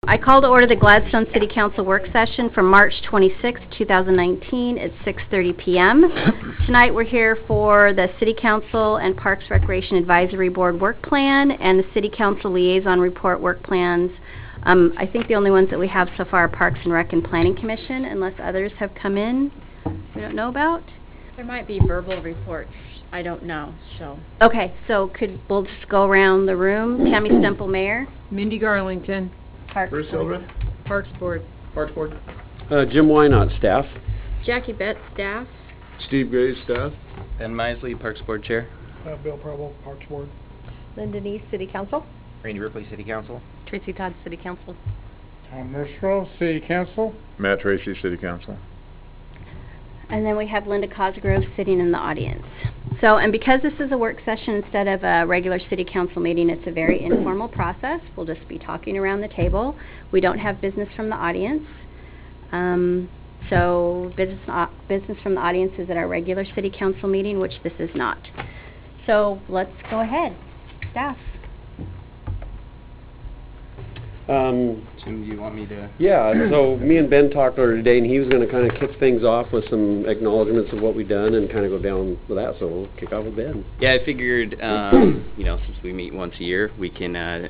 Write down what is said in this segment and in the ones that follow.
I call to order the Gladstone City Council work session for March 26, 2019 at 6:30 p.m. Tonight we're here for the City Council and Parks Recreation Advisory Board work plan and the City Council Liaison Report work plans. I think the only ones that we have so far are Parks and Rec and Planning Commission, unless others have come in we don't know about. There might be verbal reports. I don't know, so. Okay, so we'll just go around the room. Tammy Stemple, Mayor. Mindy Garlington. Parks Bruce Silver. Parks Board. Parks Board. Jim Wynot, staff. Jackie Betts, staff. Steve Gray, staff. Ben Misley, Parks Board Chair. Bill Preble, Parks Board. Linda Neese, City Council. Randy Ripley, City Council. Tracy Todd, City Council. Tom Merschrow, City Council. Matt Tracy, City Council. And then we have Linda Cosgrove sitting in the audience. So, and because this is a work session instead of a regular city council meeting, it's a very informal process. We'll just be talking around the table. We don't have business from the audience. So business from the audience is at our regular city council meeting, which this is not. So let's go ahead. Staff. Jim, do you want me to? Yeah, so me and Ben talked earlier today, and he was going to kind of kick things off with some acknowledgments of what we've done and kind of go down with that, so we'll kick off with Ben. Yeah, I figured, you know, since we meet once a year, we can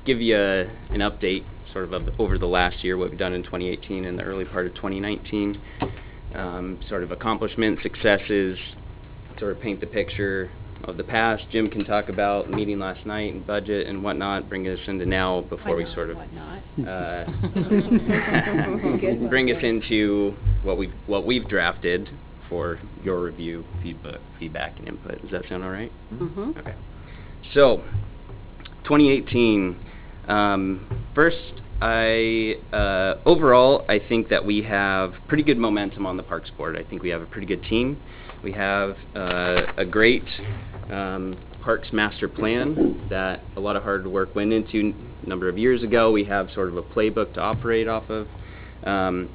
give you an update sort of over the last year, what we've done in 2018 and the early part of 2019, sort of accomplishments, successes, sort of paint the picture of the past. Jim can talk about the meeting last night and budget and whatnot, bring us into now before we sort of bring us into what we've drafted for your review, feedback and input. Does that sound all right? Mm-hmm. Okay. So, 2018. First, overall, I think that we have pretty good momentum on the Parks Board. I think we have a pretty good team. We have a great Parks Master Plan that a lot of hard work went into a number of years ago. We have sort of a playbook to operate off of. And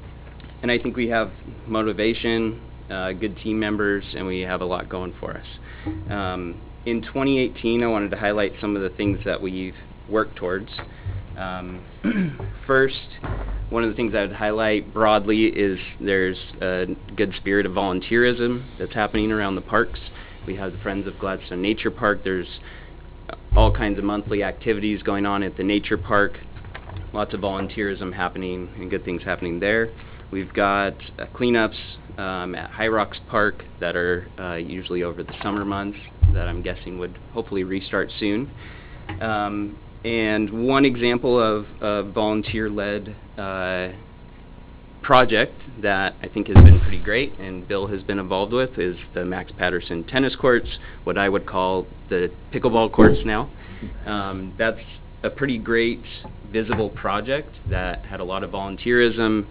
I think we have motivation, good team members, and we have a lot going for us. In 2018, I wanted to highlight some of the things that we've worked towards. First, one of the things I would highlight broadly is there's a good spirit of volunteerism that's happening around the parks. We have the Friends of Gladstone Nature Park. There's all kinds of monthly activities going on at the nature park. Lots of volunteerism happening and good things happening there. We've got cleanups at High Rocks Park that are usually over the summer months that I'm guessing would hopefully restart soon. And one example of a volunteer-led project that I think has been pretty great and Bill has been involved with is the Max Patterson tennis courts, what I would call the pickleball courts now. That's a pretty great visible project that had a lot of volunteerism,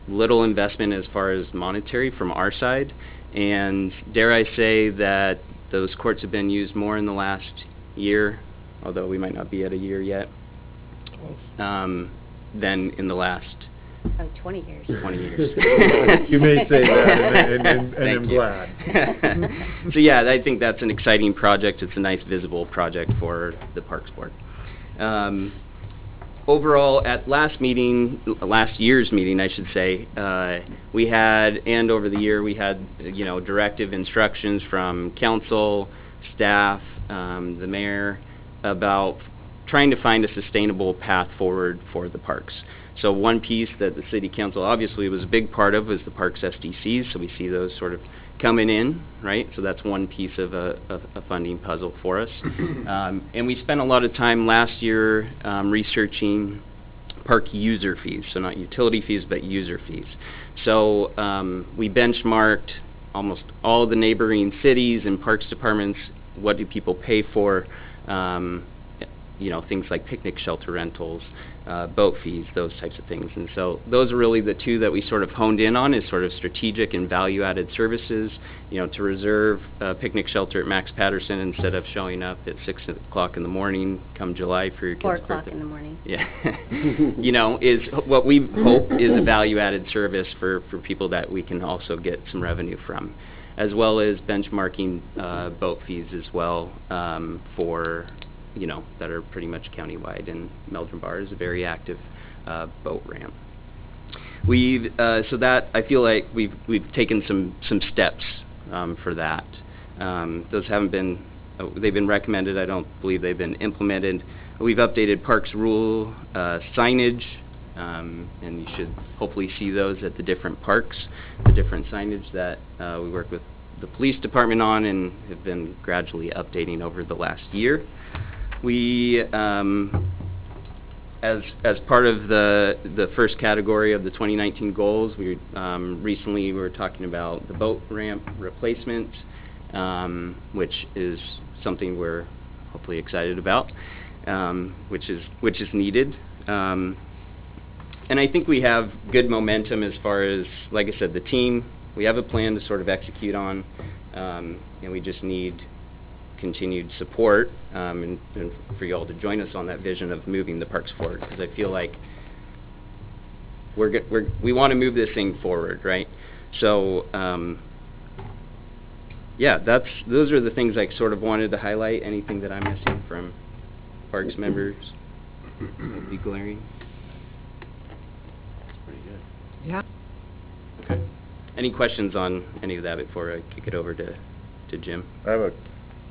little investment as far as monetary from our side, and dare I say that those courts have been used more in the last year, although we might not be at a year yet, than in the last 20 years. 20 years. You may say that, and I'm you. glad. So yeah, I think that's an exciting project. It's a nice visible project for the Parks Board. Overall, at last year's meeting, I should say, we had, and over the year, we had, you know, directive instructions from council, staff, the mayor, about trying to find a sustainable path forward for the parks. So one piece that the City Council obviously was a big part of was the Parks SDCs, so we see those sort of coming in, right? So that's one piece of a funding puzzle for us. And we spent a lot of time last year researching park user fees, so not utility fees, but user fees. So we benchmarked almost all the neighboring cities and parks departments. What do people pay for? You know, things like picnic shelter rentals, boat fees, those types of things. And so those are really the two that we sort of honed in on, is sort of strategic and value-added services. You know, to reserve a picnic shelter at Max Patterson instead of showing up at 6 o'clock in the morning come July for your kid's 4 birthday. o'clock in the morning. Yeah. You know, is what we hope is a value-added service for people that we can also get some revenue from, as well as benchmarking boat fees as well for that are pretty much countywide, and Meldrum Bar is a very active boat ramp. So that, I feel like we've taken some steps for that. Those haven't been, they've been recommended. I don't believe they've been implemented. We've updated Parks Rule signage, and you should hopefully see those at the different parks, the different signage that we work with the police department on and have been gradually updating over the last year. We, as part of the first category of the 2019 goals, we recently were talking about the boat ramp replacement, which is something we're hopefully excited about, which is needed. And I think we have good momentum as far as, like I said, the team. We have a plan to sort of execute on, and we just need continued support and for you all to join us on that vision of moving the parks forward, because I feel like we want to move this thing forward, right? So yeah, those are the things I sort of wanted to highlight. Anything that I'm missing from parks members would be glaring. That's pretty good. Yeah. Okay. Any questions on any of that before I kick it over to Jim? I have a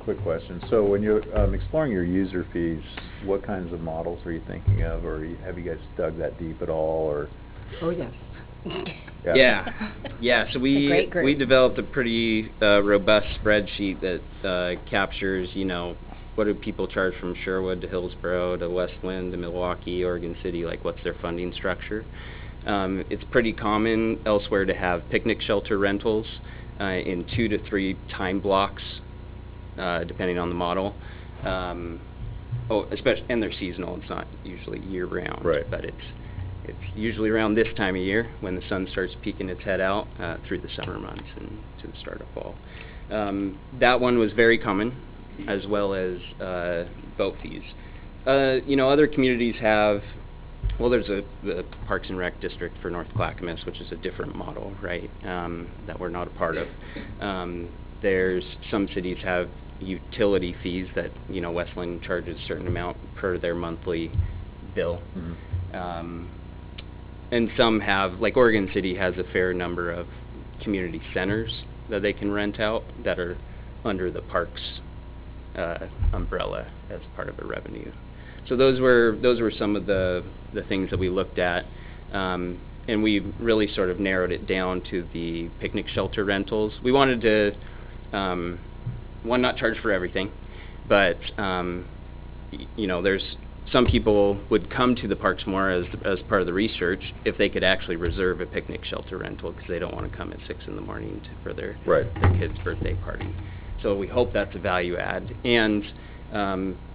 quick question. So when you're exploring your user fees, what kinds of models are you thinking of, or have you guys dug that deep at all, or? Oh, yes. Yeah. So we developed a pretty robust spreadsheet that captures, what do people charge from Sherwood to Hillsborough to Westland to Milwaukee, Oregon City, like what's their funding structure. It's pretty common elsewhere to have picnic shelter rentals in 2 to 3 time blocks, depending on the model. Especially, and they're seasonal. It's not usually year-round, right. But it's usually around this time of year when the sun starts peeking its head out through the summer months and to the start of fall. That one was very common, as well as boat fees. Other communities have. Well, there's the Parks and Rec District for North Clackamas, which is a different model, right, that we're not a part of. There's some cities have utility fees that, Westland charges a certain amount per their monthly bill. Mm-hmm. And some have, like Oregon City has a fair number of community centers that they can rent out that are under the parks umbrella as part of a revenue. So those were some of the things that we looked at, and we really sort of narrowed it down to the picnic shelter rentals. We wanted to, one, not charge for everything, but there's some people would come to the parks more as part of the research if they could actually reserve a picnic shelter rental, because they don't want to come at 6 in the morning for their kid's birthday party. So we hope that's a value add. And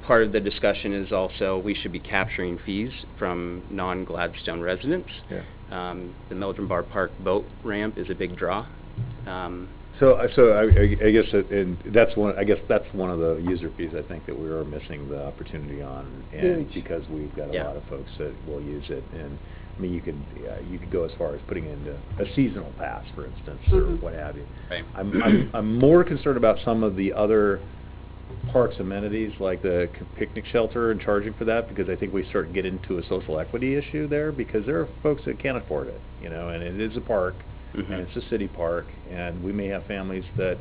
part of the discussion is also we should be capturing fees from non-Gladstone residents. Yeah. The Meldrum Bar Park boat ramp is a big draw. So I guess and that's one. I guess that's one of the user fees I think that we are missing the opportunity on, and because we've got a lot of folks that will use it. And I mean, you could go as far as putting in a seasonal pass, for instance, or what have you. Right. I'm more concerned about some of the other parks amenities like the picnic shelter and charging for that, because I think we start to get into a social equity issue there, because there are folks that can't afford it, and it is a park. Mm-hmm. And it's a city park, and we may have families that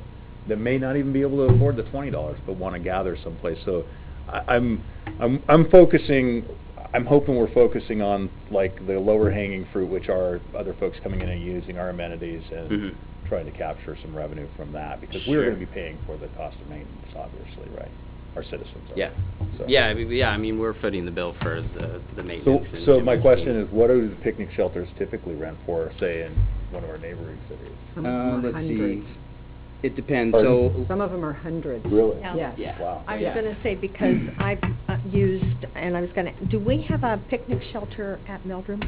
may not even be able to afford the $20, but want to gather someplace. So I'm focusing. I'm hoping we're focusing on like the lower hanging fruit, which are other folks coming in and using our amenities and trying to capture some revenue from that, because we're going to be paying for the cost of maintenance, obviously, right? Our citizens are. Yeah. So. Yeah. I mean, we're footing the bill for the maintenance. So my question is, what do the picnic shelters typically rent for, say, in one of our neighboring cities? Some of them are let's hundreds. see. It depends. Pardon? So Some of them are hundreds. Really? Yes. Yeah. Wow. I was going to say, because I've used, and I was going to, do we have a picnic shelter at Meldrum?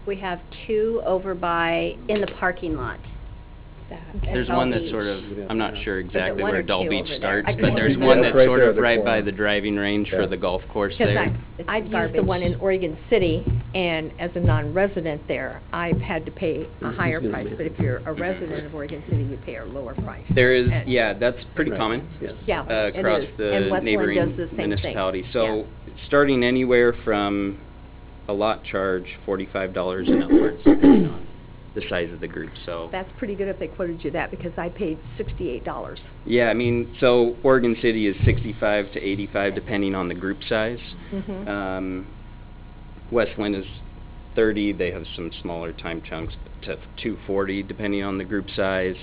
We have 2 over in the parking lot. there's one that's sort of, I'm not sure exactly one where or Dull two Beach over there? starts, I but can't there's remember. one Yeah, that's right sort there of at the right by corner. the driving range Yeah. for the golf course Because there. I've used the garbage. one in Oregon City, And as a non-resident there, I've had to pay a higher price, but if you're a resident of Oregon City, you pay a lower price. There is, And- yeah, that's pretty Right. common. Yes. Yeah, it Across is. the And Westland neighboring does the same thing. municipalities. So, starting anywhere from a lot charge, $45 and upwards, depending on the size of the group, so. That's pretty good if they quoted you that, because I paid $68. Yeah, I mean, so Oregon City is 65 to 85, depending on the group size. Mm-hmm. Westland is 30, they have some smaller time chunks to 240, depending on the group size.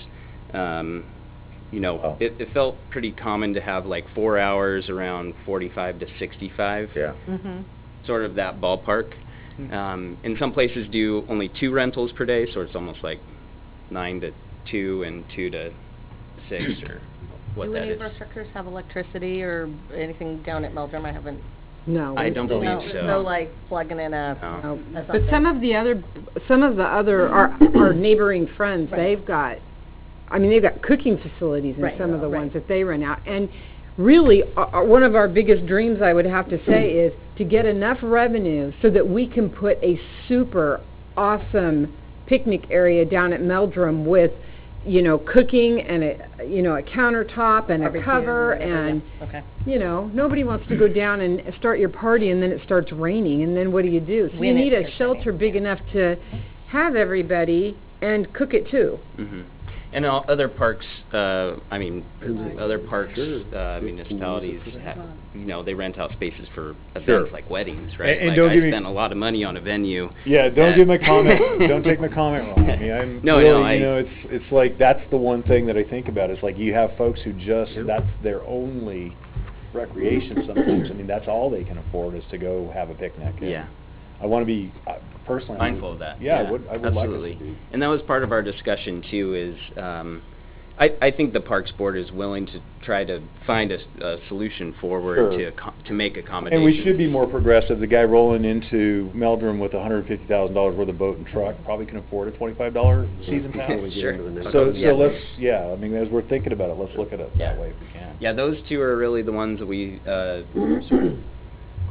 You know, Wow. it felt pretty common to have like 4 hours around 45 to 65. Yeah. Mm-hmm. Sort of that ballpark. And some places do only 2 rentals per day, so it's almost like 9 to 2 and 2 to 6 or what Do that any is. of our structures have electricity or anything down at Meldrum? I haven't. No. I don't believe No, so. no, like plugging in a. No. But some of the other, our neighboring friends, Right. they've got cooking facilities in Right. some of the Right. ones that they rent out. And really, one of our biggest dreams, I would have to say, is to get enough revenue so that we can put a super awesome picnic area down at Meldrum with, cooking and a countertop and a barbecue cover whatever, yeah. and, Okay. nobody wants to go down and start your party and then it starts raining, and then what do? So When you it need a starts shelter raining, big enough to have everybody and cook it too. And other parks, other parks, Sure. municipalities, they rent out spaces for events Sure. like weddings, right? And Like, don't I give me- spent a lot of money on a venue. Yeah, don't that- give my comment, don't take my comment wrong. I mean, I'm No, really, no, it's like, that's the one thing that I think about, is like, you have folks who just, Yep. that's their only recreation sometimes. I mean, that's all they can afford, is to go have a picnic. And Yeah. I wanna be, personally. I would- Mindful of that. Yeah, I would like us absolutely. to be. And that was part of our discussion too, is, I think the Parks Board is willing to try to find a solution forward Sure. to make accommodations. And we should be more progressive. The guy rolling into Meldrum with $150,000 worth of boat and truck probably can afford a $25 season pass. Before we get Sure. into the next So one. Yeah. let's, as we're thinking about it, let's look at it that Yeah. way if we can. Yeah, those two are really the ones that we sort of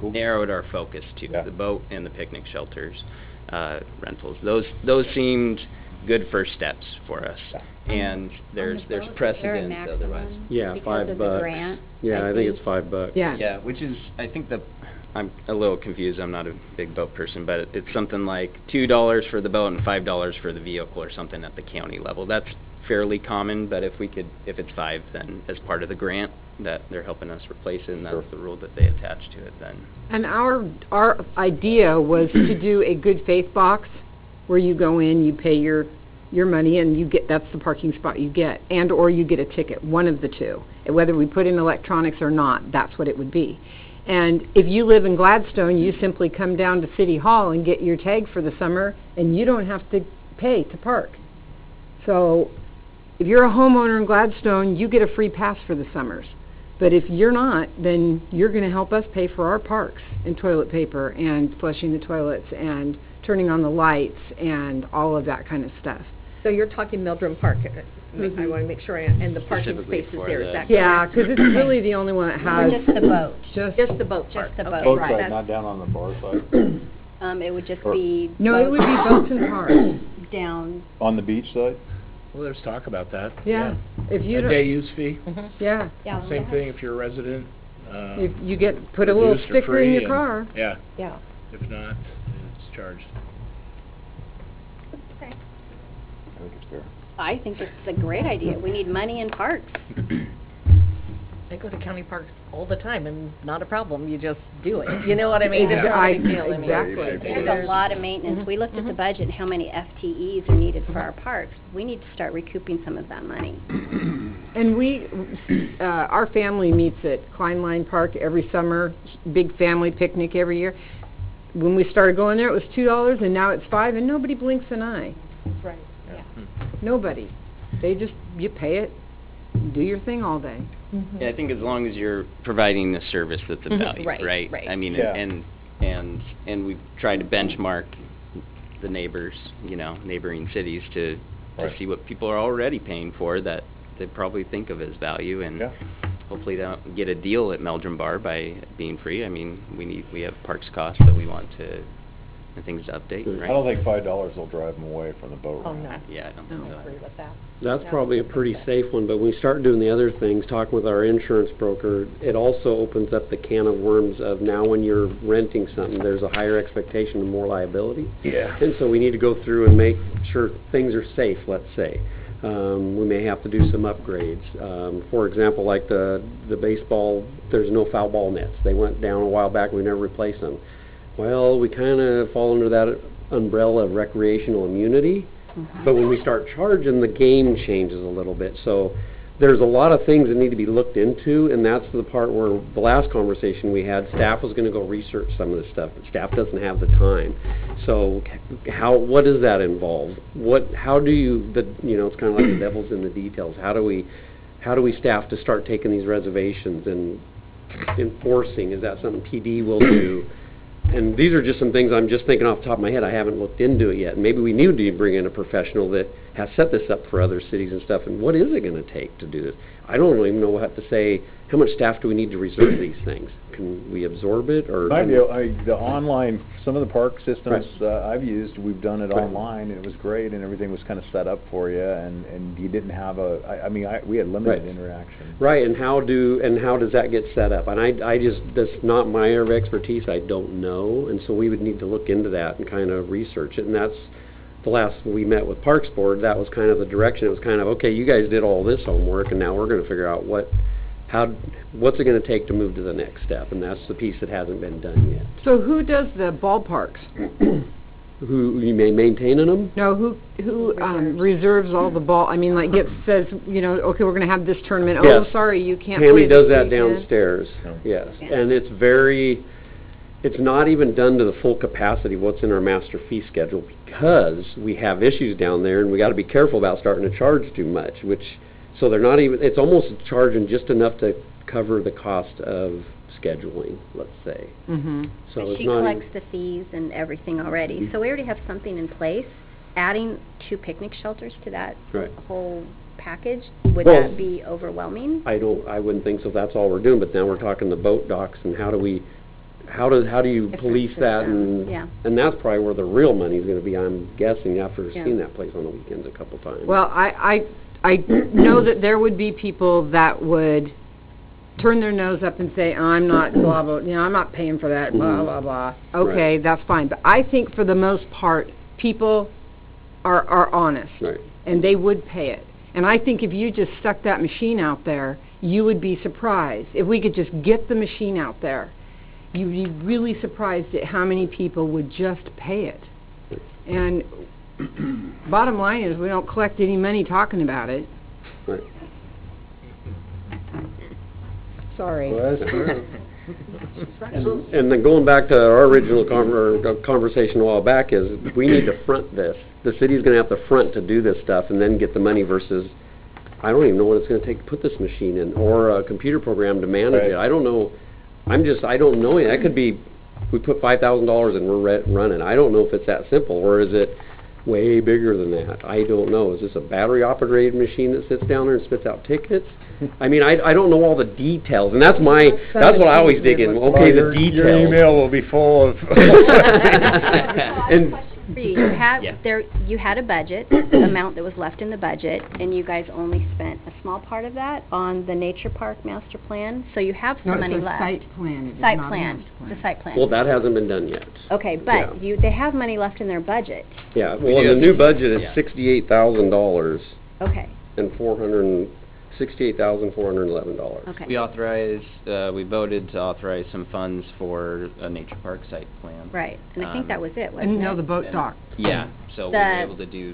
Cool. narrowed our focus to, Yeah. the boat and the picnic shelters rentals. Those seemed good first steps for us. Yeah. And there's precedent otherwise. Yeah, $5. Yeah, I think it's $5. Yeah. Yeah, which is, I think I'm a little confused, I'm not a big boat person, but it's something like $2 for the boat and $5 for the vehicle or something at the county level. That's fairly common, but if it's 5, then as part of the grant that they're helping us replace it, and that's the rule that they attach to it, then. And our idea was to do a good faith box where you go in, you pay your money, and that's the parking spot you get, and or you get a ticket, one of the two. And whether we put in electronics or not, that's what it would be. And if you live in Gladstone, you simply come down to City Hall and get your tag for the summer, and you don't have to pay to park. So if you're a homeowner in Gladstone, you get a free pass for the summers. But if you're not, then you're going to help us pay for our parks and toilet paper and flushing the toilets and turning on the lights and all of that kind of stuff. So you're talking Meldrum Park. I want to make sure, and the parking Specifically spaces for there, is the- that correct? Yeah, because it's really the only one that has Just the boat. Just the boat park. Just the Okay, boat. Boat right. side, That's- not down on the bar side. It would just Or- be. No, it would be boats and cars. Down. On the beach side? Well, there's talk about that. Yeah. If you A don't, day use fee, yeah, Yeah. same thing if you're a resident. if you put a little reduced or sticker in free your and- car. Yeah, Yeah. if not, it's charged. I think it's fair. I think it's a great idea. We need money in parks. I go to county parks all the time and not a problem, you just do it. You know what I mean? It's not a big deal. I mean, Exactly. There's a lot of maintenance. We looked at the budget and how many FTEs are needed for our parks. We need to start recouping some of that money. And our family meets at Kleinline Park every summer, big family picnic every year. When we started going there, it was $2, and now it's $5, and nobody blinks an eye. Right, yeah. Nobody. You pay it, do your thing all day. Yeah, I think as long as you're providing a service that's of value, Right, right? right. I mean, Yeah. and we've tried to benchmark the neighbors, neighboring cities to Right. see what people are already paying for that they probably think of as value, and Yeah. hopefully they don't get a deal at Meldrum Bar by being free. I mean, we have parks costs that we want to things to update, right? I don't think $5 will drive them away from the boat Oh, ramp. no. Yeah, I don't think I so. agree with that. That's No, probably a I think pretty that- safe one, but when we start doing the other things, talking with our insurance broker, it also opens up the can of worms of now when you're renting something, there's a higher expectation and more liability. Yeah. And so we need to go through and make sure things are safe, let's say. We may have to do some upgrades. For example, like the baseball, there's no foul ball nets. They went down a while back, we never replaced them. Well, we kind of fall under that umbrella of recreational immunity. But when we start charging, the game changes a little bit. So there's a lot of things that need to be looked into, and that's the part where the last conversation we had, staff was going to go research some of this stuff, but staff doesn't have the time. So what does that involve? How do you, it's kind of like the devil's in the details. How do we staff to start taking these reservations and enforcing? Is that something PD will do? And these are just some things I'm just thinking off the top of my head. I haven't looked into it yet. Maybe we need to bring in a professional that has set this up for other cities and stuff. And what is it going to take to do this? I don't even know what to say. How much staff do we need to reserve these things? Can we absorb it? Or The online, some of the park systems Right. I've used, we've done it Right. online, and it was great, and everything was kind of set up for you, and you didn't have we had limited Right. interaction. Right, and how does that get set up? And I just, that's not my area of expertise, I don't know, and so we would need to look into that and kind of research it, and that's the last we met with Parks Board, that was kind of the direction. It was kind of, okay, you guys did all this homework, and now we're going to figure out what's it going to take to move to the next step, and that's the piece that hasn't been done yet. So who does the ballparks? Who you may maintaining them? No, who reserves all the ball, I mean, like says, okay, we're gonna have this tournament, oh, Yes. sorry, you can't play Tammy this does that weekend. downstairs, Oh. yes. Yeah. And it's not even done to the full capacity of what's in our master fee schedule because we have issues down there and we gotta be careful about starting to charge too much, so they're not even, it's almost charging just enough to cover the cost of scheduling, let's say. Mm-hmm. So But it's she not collects the fees and everything already, so we already have something in place. Adding 2 picnic shelters to that Right. whole package, would Well, that be overwhelming? I wouldn't think so, if that's all we're doing, but now we're talking the boat docks and how do you Different police that system, yeah. and that's probably where the real money's gonna be, I'm guessing, after Yeah. seeing that place on the weekends a couple times. Well, I know that there would be people that would turn their nose up and say, I'm not blah, blah, I'm not paying for that, blah, Mhm. blah, blah. Okay, Right. that's fine, but I think for the most part, people are honest. Right. And they would pay it. And I think if you just stuck that machine out there, you would be surprised. If we could just get the machine out there, you'd be really surprised at how many people would just pay it. And bottom line is, we don't collect any money talking about it. Right. Sorry. Well, that's true. And then going back to our original conversation a while back is, we need to front this. The city's gonna have to front to do this stuff and then get the money versus, I don't even know what it's gonna take to put this machine in, or a computer program to manage Right. it. I don't know, I don't know, that could be, we put $5,000 and we're running. I don't know if it's that simple, or is it way bigger than that? I don't know. Is this a battery operated machine that sits down there and spits out tickets? I mean, I don't know all the details, and that's what I always dig in, okay, the details. Your email will be full of. And For you, Yeah. you had a budget, amount that was left in the budget, and you guys only spent a small part of that on the nature park master plan, so you have No, some it's money a left. site plan, it is Site not a plan, master the plan. site plan. well, that hasn't been done yet. Okay, Yeah. but they have money left in their budget. Yeah, We well, do the have new some- budget is yeah. $68,000 Okay, and $68,411. okay. We voted to authorize some funds for a nature park site plan. Right, and I think that was it, wasn't And it? no, the boat And- dock. Yeah, so we The- were able to do,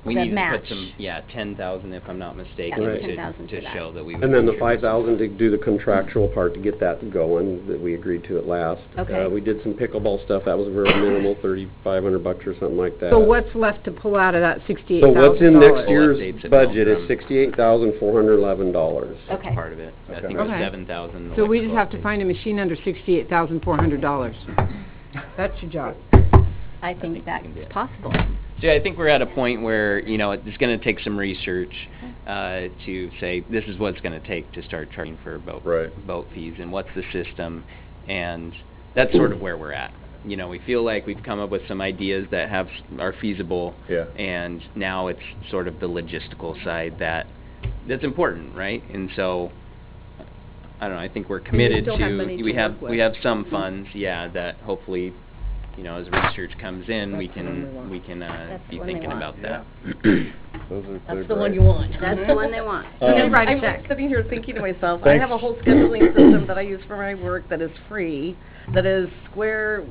we The needed to match. put some, 10,000 if I'm not mistaken, Yeah, Right. 10,000 to for that. show that we would. And then the contribute some 5,000 to funds. do the contractual part to get that going, that we agreed to at last. Okay. We did some pickleball stuff, that was very minimal, $3,500 or something like that. So what's left to pull out of that So $68,000? what's in next Full year's updates at budget is Milgram. $68,411. That's Okay. part of it. I think it was Okay. 7,000. So we just electrical have to updates. find a machine under $68,400. That's your job. I think we that's can do it. possible. So yeah, I think we're at a point where, it's gonna take some research, to say, this is what it's gonna take to start charging for Right. boat fees, and what's the system, and that's sort of where we're at. you know, we feel like we've come up with some ideas that are feasible. Yeah. And now it's sort of the logistical side that's important, right? And so, I don't know, I think we're committed still have money to we work with. have some funds, that hopefully, you know, as research comes in, we That's the one we want. can That's be the one they thinking want. about that. That's the one you want. That's the one they want. I'm sitting here thinking to myself, I have a whole scheduling system that I use for my work that is free, that is Square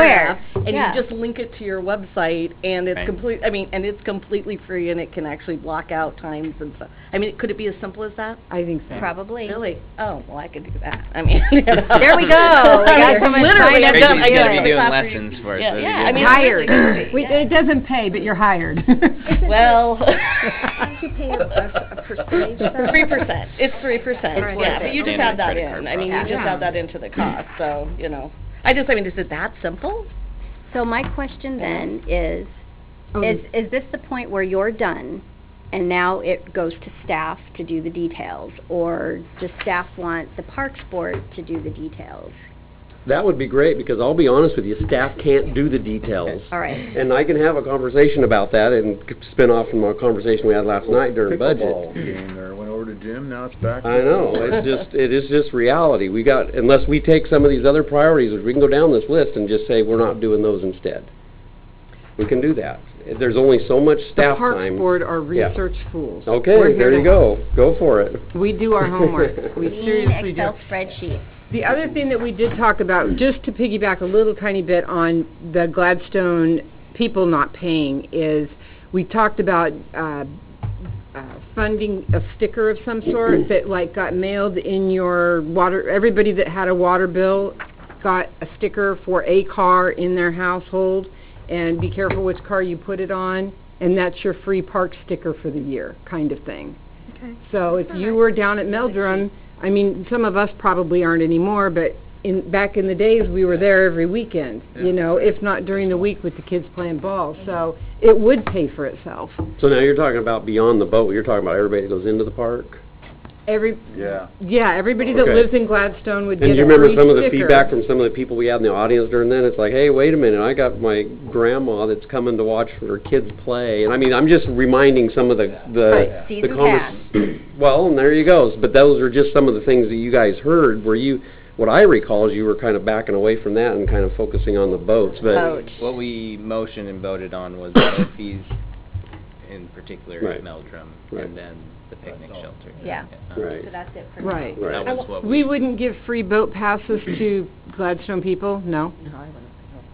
app, and yeah. you just link it to your website, and it's Right. and it's completely free, and it can actually block out times and stuff. I mean, could it be as simple as that? I think so. Probably. Really? Oh, well, I could do that. I mean, There we go. We got so much Literally, time I've to done. do Tracy's I gonna done be doing stuff for lessons you. for us. Yeah, so yeah. you I mean, get- it really Hired. could be, yeah. It doesn't pay, but you're hired. Well. Don't you pay a percentage though? 3%. It's 3%. It's Yeah, worth but it. you just Standard add that credit card in. I mean, you process. just add that into the cost. So, you know, is it that simple? So my question then is this the point where you're done and now it goes to staff to do the details? Or does staff want the Parks Board to do the details? That would be great, because I'll be honest with you, staff can't do the details. All right. And I can have a conversation about that and spin off from a conversation we had last night during Pickleball budget. game there, went over to gym, now it's back. I know, it is just reality. Unless we take some of these other priorities, we can go down this list and just say we're not doing those instead. We can do that. There's only so much The staff Parks time. Board are Yeah. research fools. We're Okay, here there to you help. go. Go for it. We do our homework. We Clean seriously do. Excel spreadsheet. The other thing that we did talk about, just to piggyback a little tiny bit on the Gladstone people not paying, is we talked about funding a sticker of some sort that like got mailed in your water. Everybody that had a water bill got a sticker for a car in their household, and be careful which car you put it on, and that's your free park sticker for the year, kind of thing. Okay. So if you were down at Meldrum, I mean, some of us probably aren't anymore, but back in the days, we were there every weekend, you know, if not during the week with the kids playing ball. So it would pay for itself. So now you're talking about beyond the boat, you're talking about everybody that goes into the park? Yeah. Yeah, everybody that Okay. lives in Gladstone would get And a do you free remember some of the sticker. feedback from some of the people we had in the audience during then? It's like, hey, wait a minute, I got my grandma that's coming to watch her kids play. And I mean, I'm just reminding some of the Right. Season pass. Well, and there you go. But those are just some of the things that you guys heard, what I recall is you were kind of backing away from that and kind of focusing on the boats. But What we motioned and voted on was the fees, in particular Right. at Meldrum, Right. and then the picnic shelter. Yeah. Right. So that's it for Right. Right. That was what We wouldn't give free boat passes to Gladstone people, no? No,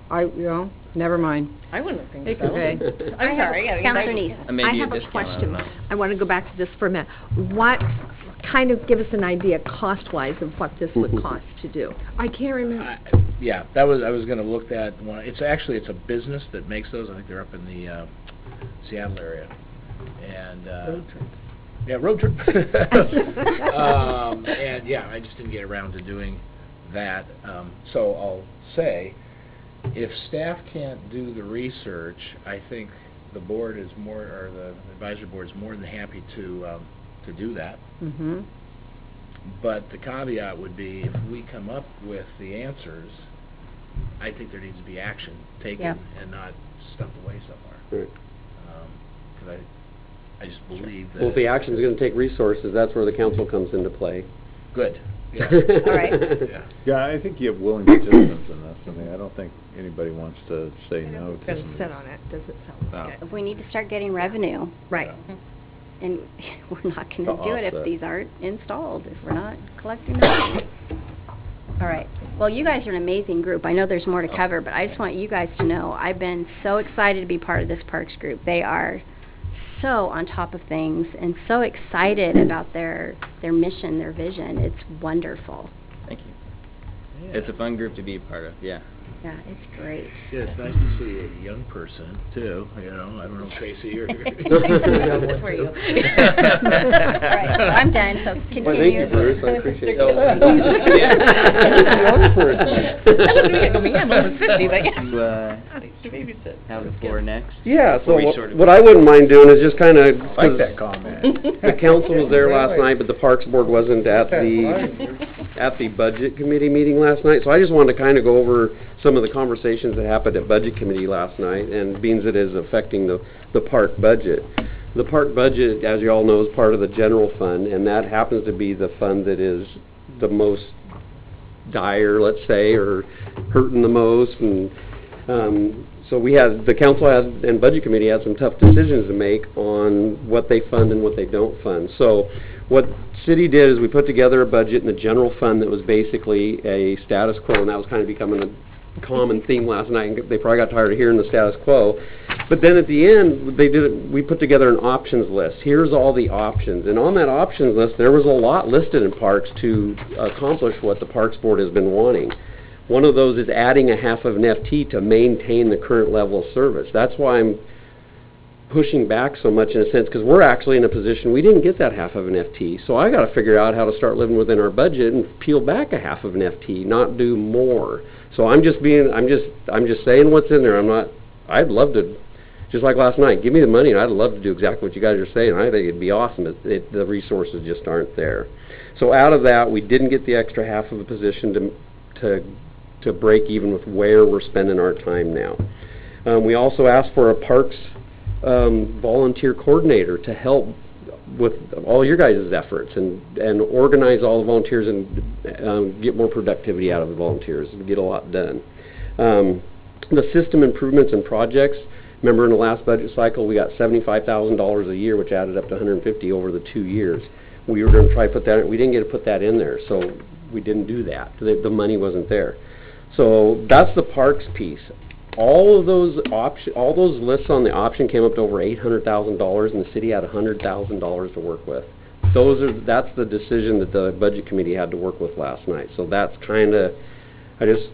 I wouldn't. No, never mind. I wouldn't think They so. could pay. I'm sorry. I mean, Counselor Neese. Maybe I have a discount, I don't question. know. I want to go back to this for a minute. What, kind of give us an idea cost-wise of what this would cost to do? I can't remember. Yeah, I was gonna look at one, it's a business that makes those, I think they're up in the, Seattle area. And, Road trip. Yeah, road trip. And yeah, I just didn't get around to doing that. So I'll say, if staff can't do the research, I think the board is or the advisory board is more than happy to do that. Mm-hmm. But the caveat would be, if we come up with the answers, I think there needs to be action taken Yep. and not stuffed away somewhere. Right. Because I just believe that. Well, if the action's going to take resources, that's where the council comes into play. Good. Yeah. All right. Yeah. Yeah, I think you have willing participants in this. I mean, I don't think anybody wants to say no to Going some to of sit these. on it, does it sound like it? We need to start getting revenue, Right. and we're not going To to do it if offset. these aren't installed, if we're not collecting the money. All right. Well, you guys are an amazing group. I know there's more to cover, but I just want you guys to know I've been so excited to be part of this Parks group. They are so on top of things and so excited about their mission, their vision. It's wonderful. Thank you. It's a fun group to be a part of, yeah. Yeah, it's great. Yeah, it's nice to see a young person, too, you know, I don't know, Tracy, or... That's where you- All right, so I'm done, so continue. Well, thank you, Bruce, I appreciate So- it. I'm almost 50, but yeah. You, have the floor next. Yeah, so Before we sort of- what I wouldn't mind doing is just kind of... I like that comment. The council was there last night, but the Parks Board wasn't at the at the Budget Committee meeting last night, so I just wanted to kind of go over some of the conversations that happened at Budget Committee last night, and being that it is affecting the park budget. The park budget, as you all know, is part of the general fund, and that happens to be the fund that is the most dire, let's say, or hurting the most, and so the council and Budget Committee had some tough decisions to make on what they fund and what they don't fund. So what city did is we put together a budget in the general fund that was basically a status quo, and that was kind of becoming a common theme last night, and they probably got tired of hearing the status quo. But then at the end, we put together an options list. Here's all the options, and on that options list, there was a lot listed in parks to accomplish what the Parks Board has been wanting. One of those is adding a half of an FT to maintain the current level of service. That's why I'm pushing back so much in a sense, because we're actually in a position we didn't get that half of an FT. So I got to figure out how to start living within our budget and peel back a half of an FT, not do more. So I'm just saying what's in there. I'd love to, just like last night, give me the money and I'd love to do exactly what you guys are saying. I think it'd be awesome, but the resources just aren't there. So out of that, we didn't get the extra half of a position to break even with where we're spending our time now. We also asked for a parks volunteer coordinator to help with all your guys' efforts and organize all the volunteers and get more productivity out of the volunteers and get a lot done. The system improvements and projects, remember in the last budget cycle we got $75,000 a year, which added up to $150,000 over the 2 years. We were going to try to put that in. We didn't get to put that in there, so we didn't do that. The money wasn't there. So that's the parks piece. All those lists on the option came up to over $800,000, and the city had $100,000 to work with. That's the decision that the Budget Committee had to work with last night. So that's kind of, I just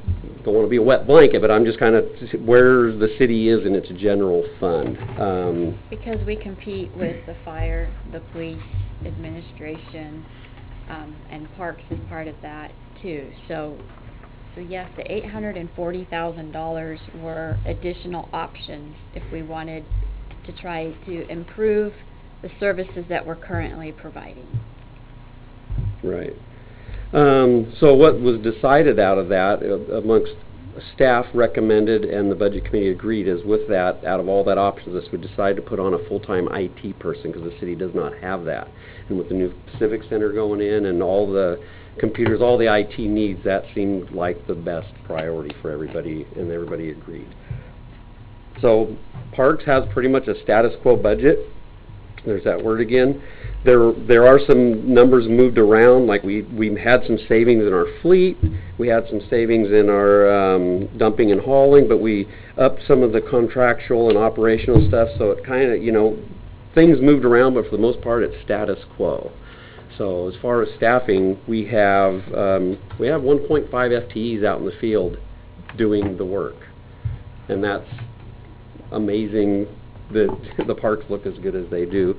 don't want to be a wet blanket, but I'm just kind of where the city is in its general fund. Because we compete with the fire, the police, administration, and parks is part of that too. So yes, the $840,000 were additional options if we wanted to try to improve the services that we're currently providing. Right. So what was decided out of that, amongst staff recommended and the Budget Committee agreed, is with that, out of all that options list, we decided to put on a full-time IT person because the city does not have that. And with the new Civic Center going in and all the computers, all the IT needs, that seemed like the best priority for everybody, and everybody agreed. So Parks has pretty much a status quo budget. There's that word again. There are some numbers moved around, like we had some savings in our fleet, we had some savings in our dumping and hauling, but we upped some of the contractual and operational stuff, so it kind of, things moved around, but for the most part it's status quo. So as far as staffing, we have 1.5 FTEs out in the field doing the work, and that's amazing that the parks look as good as they do.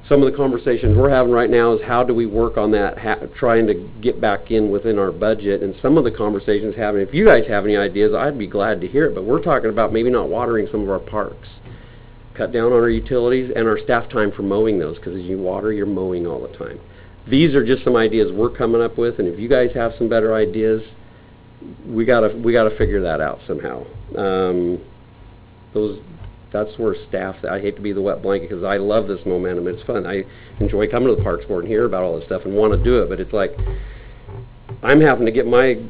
Some of the conversations we're having right now is how do we work on that, trying to get back in within our budget, and some of the conversations having, if you guys have any ideas, I'd be glad to hear it, but we're talking about maybe not watering some of our parks. Cut down on our utilities and our staff time for mowing those, because as you water, you're mowing all the time. These are just some ideas we're coming up with, and if you guys have some better ideas, we gotta figure that out somehow. That's where staff, I hate to be the wet blanket because I love this momentum. It's fun. I enjoy coming to the Parks Board and hear about all this stuff and want to do it, but it's like I'm having to get my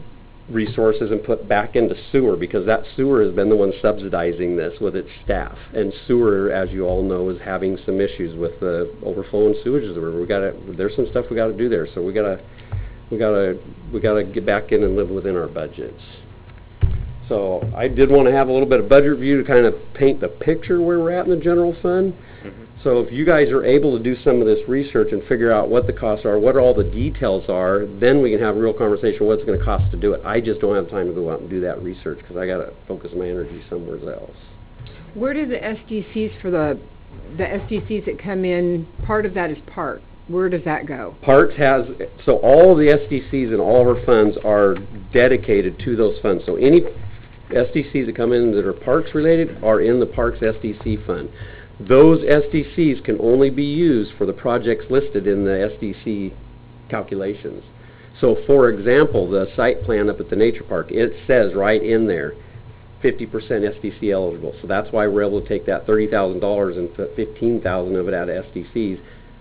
resources and put back into sewer, because that sewer has been the one subsidizing this with its staff. And sewer, as you all know, is having some issues with the overflowing sewage of the river. There's some stuff we got to do there, so we gotta get back in and live within our budgets. So I did want to have a little bit of budget review to kind of paint the picture where we're at in the general fund. So if you guys are able to do some of this research and figure out what the costs are, what all the details are, then we can have a real conversation what it's going to cost to do it. I just don't have time to go out and do that research because I got to focus my energy somewhere else. Where do the SDCs for the SDCs that come in, part of that is park. Where does that go? Parks has, so all of the SDCs and all of our funds are dedicated to those funds. So any SDCs that come in that are parks related are in the Parks SDC fund. Those SDCs can only be used for the projects listed in the SDC calculations. So, for example, the site plan up at the nature park, it says right in there, 50% SDC eligible. So that's why we're able to take that $30,000 and put 15,000 of it out of SDCs.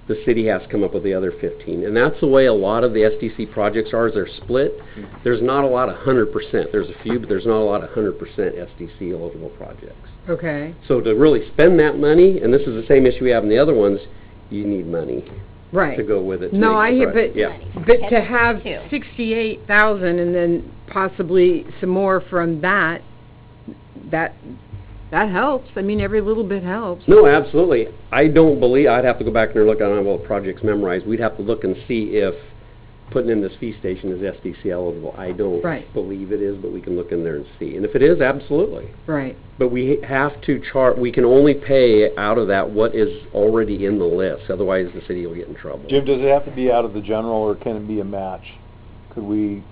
The city has to come up with the other 15. And that's the way a lot of the SDC projects are, is they're split. There's not a lot of 100%. There's a few, but there's not a lot of 100% SDC eligible projects. Okay. So to really spend that money, and this is the same issue we have in the other ones, you need money Right. to go with it. to No, make I the hear, project. but, Yeah. but to have Too. 68,000 and then possibly some more from that helps. I mean, every little bit helps. No, absolutely. I don't believe, I'd have to go back there and look, I don't have all the projects memorized. We'd have to look and see if putting in this fee station is SDC eligible. I don't Right. believe it is, but we can look in there and see. And if it is, absolutely. Right. But we have to we can only pay out of that what is already in the list, otherwise the city will get in trouble. Jim, does it have to be out of the general, or can it be a match? Could we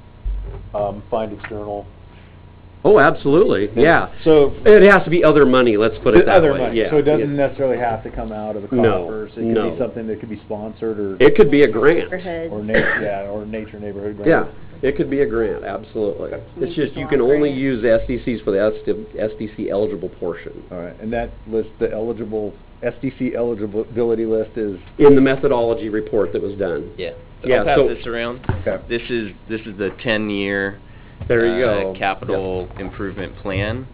find external? Oh, absolutely, yeah. So, It has to be other money, let's put it that way. other money, Yeah, so it yeah. doesn't necessarily have to come out of the No, coffers? It could no. be something that could be sponsored, or... It could be a grant. Neighborhoods. Or nature neighborhood grant. Yeah, it could be a grant, absolutely. It's just you can only use the SDCs for the SDC eligible portion. All right, and that list, the SDC eligibility list is... In the methodology report that was done. Yeah. Yeah, I'll pass so- this around. Okay. This is the 10-year There you go. capital improvement plan.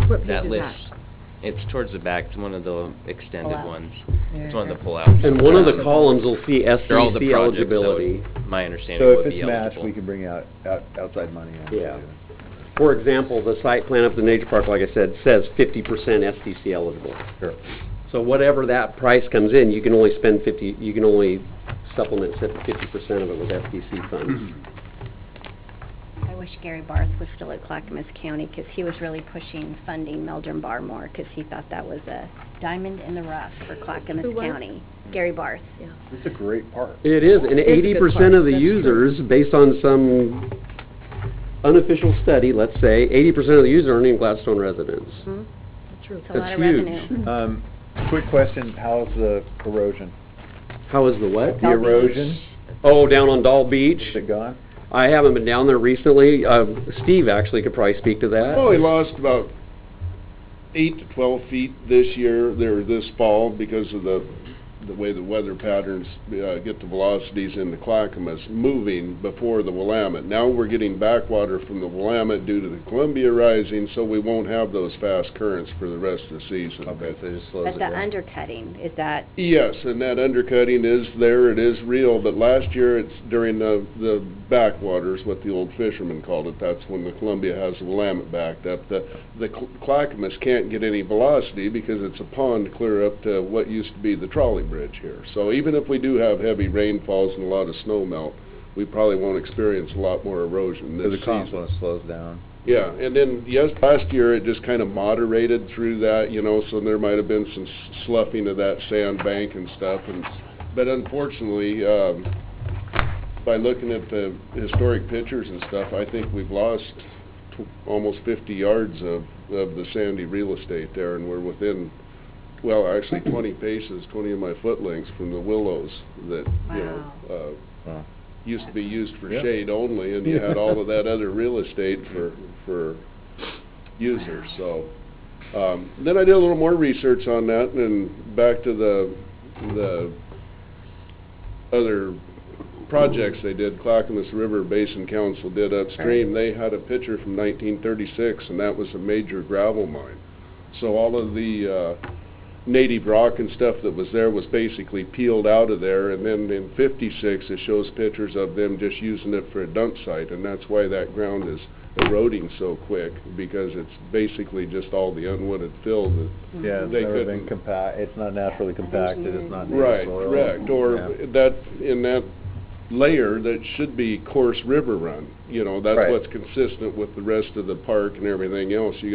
What page That is list, that? it's towards the back. It's one of the extended Pull-outs. ones. Yeah. It's one of the pullouts. And one of the columns will see They're all the SDC projects that eligibility. my understanding So if would be it's matched, eligible. we can bring outside money in. Yeah. For example, the site plan up at the nature park, like I said, says 50% SDC eligible. Sure. So whatever that price comes in, you can only spend 50, you can only supplement 50% of it with SDC funds. I wish Gary Barth was still at Clackamas County, because he was really pushing funding Meldrum Bar more, because he thought that was a diamond in the rough for Clackamas Who was? County. Gary Barth. It's a great park. It is, and It's a good 80% part. of the That's users, based on some unofficial study, let's say, 80% of the users aren't even Gladstone residents. It's a lot That's of huge. revenue. Quick question, how's the erosion? How is the what? The erosion, Oh, down on Doll Beach? is it gone? I haven't been down there recently. Steve actually could probably speak to that. Well, we lost about 8 to 12 feet this year, this fall, because of the way the weather patterns get the velocities in the Clackamas moving before the Willamette. Now we're getting backwater from the Willamette due to the Columbia rising, so we won't have those fast currents for the rest of the season. Okay, so it just slows But it the down. undercutting, is that, Yes, and that undercutting is there, it is real, but last year it's during the backwaters, what the old fishermen called it. That's when the Columbia has the Willamette backed up. The Clackamas can't get any velocity because it's a pond clear up to what used to be the trolley bridge here. So even if we do have heavy rainfalls and a lot of snow melt, we probably won't experience a lot more erosion this So the season. confluence slows down. Yeah, and then, yes, last year it just kind of moderated through that, so there might have been some sloughing of that sand bank and stuff, but unfortunately, by looking at the historic pictures and stuff, I think we've lost almost 50 yards of the sandy real estate there, and we're within, well, actually 20 paces, 20 of my foot lengths from the willows that, Wow. used to be used for Yeah. shade only, and you had all of that other real estate for users, so. Then I did a little more research on that, and back to the other projects they did, Clackamas River Basin Council did upstream. They had a picture from 1936, and that was a major gravel mine. So all of the native rock and stuff that was there was basically peeled out of there, and then in 56 it shows pictures of them just using it for a dump site, and that's why that ground is eroding so quick, because it's basically just all the unwooded fill that Yeah, it's they never been couldn't. compact, it's not naturally compacted, it's not native Right, soil. correct, or Yeah. that, in that layer, that should be coarse river run, that's Right. what's consistent with the rest of the park and everything else. You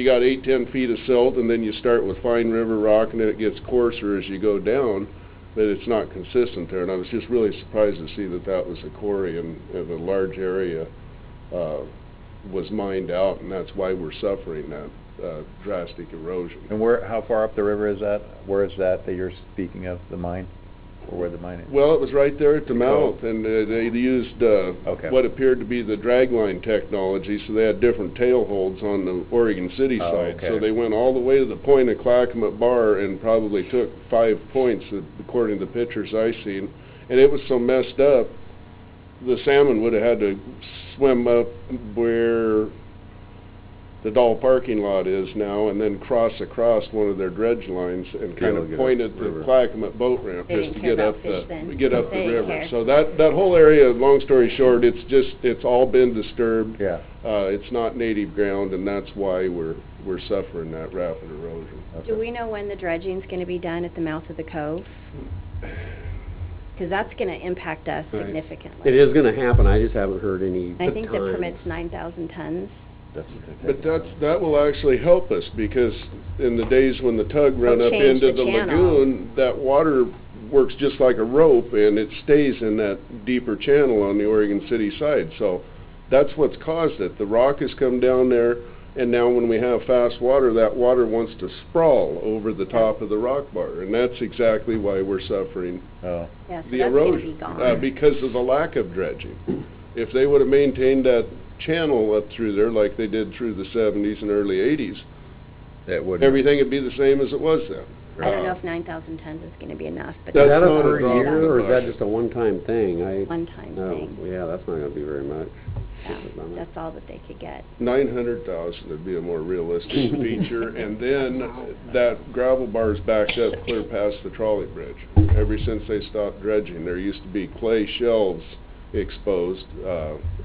got 8-10 feet of silt, and then you start with fine river rock, and then it gets coarser as you go down, but it's not consistent there, and I was just really surprised to see that was a quarry, and a large area was mined out, and that's why we're suffering that drastic erosion. And how far up the river is that? Where is that you're speaking of, the mine? or where the mine is? Well, it was right there at the Oh. mouth, and they used Okay. what appeared to be the dragline technology, so they had different tail holds on the Oregon City Oh, side. okay. So they went all the way to the point of Clackamas Bar and probably took 5 points, according to the pictures I seen. And it was so messed up, the salmon would have had to swim up where the Dahl parking lot is now, and then cross across one of their dredge lines and kind Go of get point up at the the river. Clackamas boat ramp They just didn't to care get about up fish the then. the They didn't river. care. So that whole area, long story short, it's all been disturbed. Yeah. It's not native ground, and that's why we're suffering that rapid erosion. Do we know when the dredging's gonna be done at the mouth of the cove? Because that's gonna impact us Right. significantly. It is gonna happen, I just haven't heard any I think the times. permit's 9,000 tons. That's what they But that will actually help us, because in the days when the tug run up change into the the channel. lagoon, that water works just like a rope, and it stays in that deeper channel on the Oregon City side. So that's what's caused it. The rock has come down there, and now when we have fast water, that water wants to sprawl over the top of the rock bar, and that's exactly why we're suffering Oh. Yeah, so the that's gonna be erosion, gone. because of the lack of dredging. If they would have maintained that channel up through there like they did through the 70s and early 80s, That would. everything would be the same as it was then. I don't know if 9,000 tons is gonna be enough, but That's Is that not a per a drop in year, the or is that bucket. just a one-time thing? one-time No, thing. yeah, that's not gonna be very much. Yeah, that's all that they could get. 900,000 would be a more realistic feature, and then that gravel bar's backed up clear past the trolley bridge. Ever since they stopped dredging, there used to be clay shelves exposed,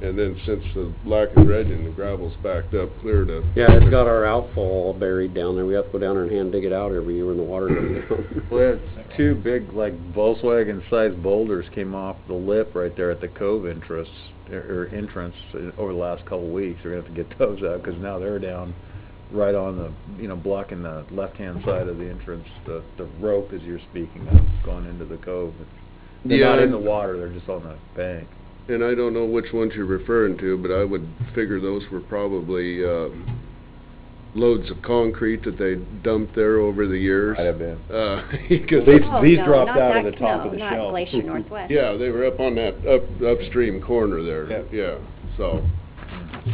and then since the lack of dredging, the gravel's backed up clear to... Yeah, it's got our outfall all buried down there. We have to go down there and hand dig it out every year when the water goes down. Well, two big, like, Volkswagen-sized boulders came off the lip right there at the cove entrance over the last couple of weeks. We're gonna have to get those out, because now they're down right on the, blocking the left-hand side of the entrance, the rope, as you're speaking of, going into the cove. They're not in the water, they're just on the bank. And I don't know which ones you're referring to, but I would figure those were probably loads of concrete that they dumped there over the years. Might have been. Because These no, dropped not out of that- the top of the No, shelf. not Glacier Northwest. yeah, they were up on that upstream corner there. Yep. Yeah, so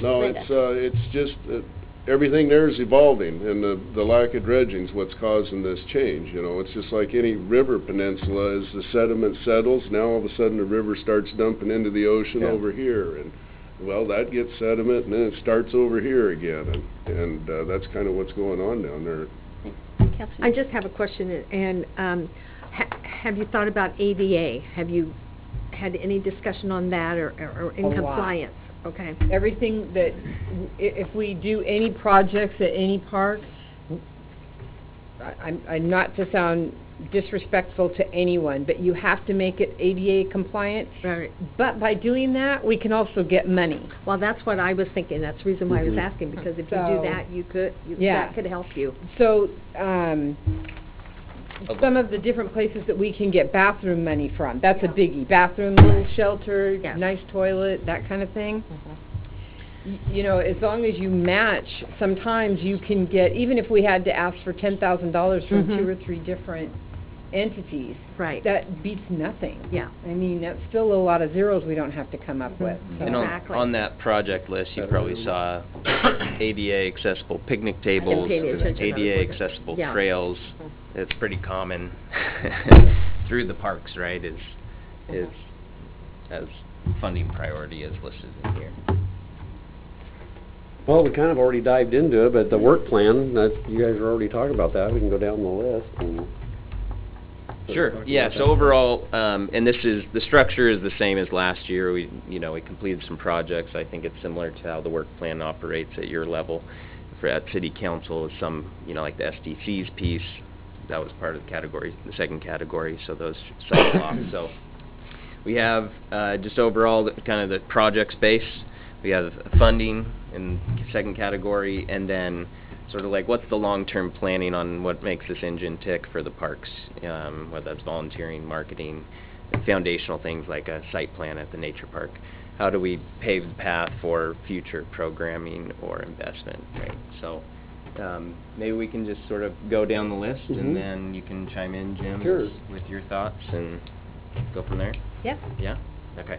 no, Linda. it's just everything there is evolving, and the lack of dredging is what's causing this change. It's just like any river peninsula. As the sediment settles, now all of a sudden the river starts dumping into the ocean Yeah. over here, and well, that gets sediment, and then it starts over here again, and that's kind of what's going on down there. Councilman? I just have a question, and have you thought about ADA? Have you had any discussion on that, or in A lot. compliance? Okay. Everything that, if we do any projects at any park, I'm not to sound disrespectful to anyone, but you have to make it ADA compliant. Right. But by doing that, we can also get money. Well, that's what I was thinking. That's the reason why I was asking, because if you do So- that, you could, Yeah. that could help you. So, some of the different places that we can get bathroom money from, that's a biggie. Bathroom, little shelter, Yes. nice toilet, that kind of thing. As long as you match, sometimes you can get, even if we had to ask for $10,000 from Mhm. 2 or 3 different entities, Right. that beats nothing. Yeah. I mean, that's still a lot of zeros we don't have to come up with. So. And Exactly. on that project list, you probably saw ADA accessible picnic tables, paying attention, I was ADA looking. accessible Yeah. trails. It's pretty common through the parks, right, is as funding priority is listed in here. Well, we kind of already dived into it, but the work plan, you guys are already talking about that. We can go down the list and... Sure, yeah, so overall, and the structure is the same as last year. We completed some projects. I think it's similar to how the work plan operates at your level. At city council, is some, like the SDC's piece, that was part of the second category, so those cycle off. So we have just overall kind of the project space. We have funding in second category, and then sort of like what's the long-term planning on what makes this engine tick for the parks, whether that's volunteering, marketing, foundational things like a site plan at the nature park. How do we pave the path for future programming or investment, right? So maybe we can just sort of go down the list, Mhm. and then you can chime in, Jim, Sure. with your thoughts. And go from there? Yep. Yeah? Okay.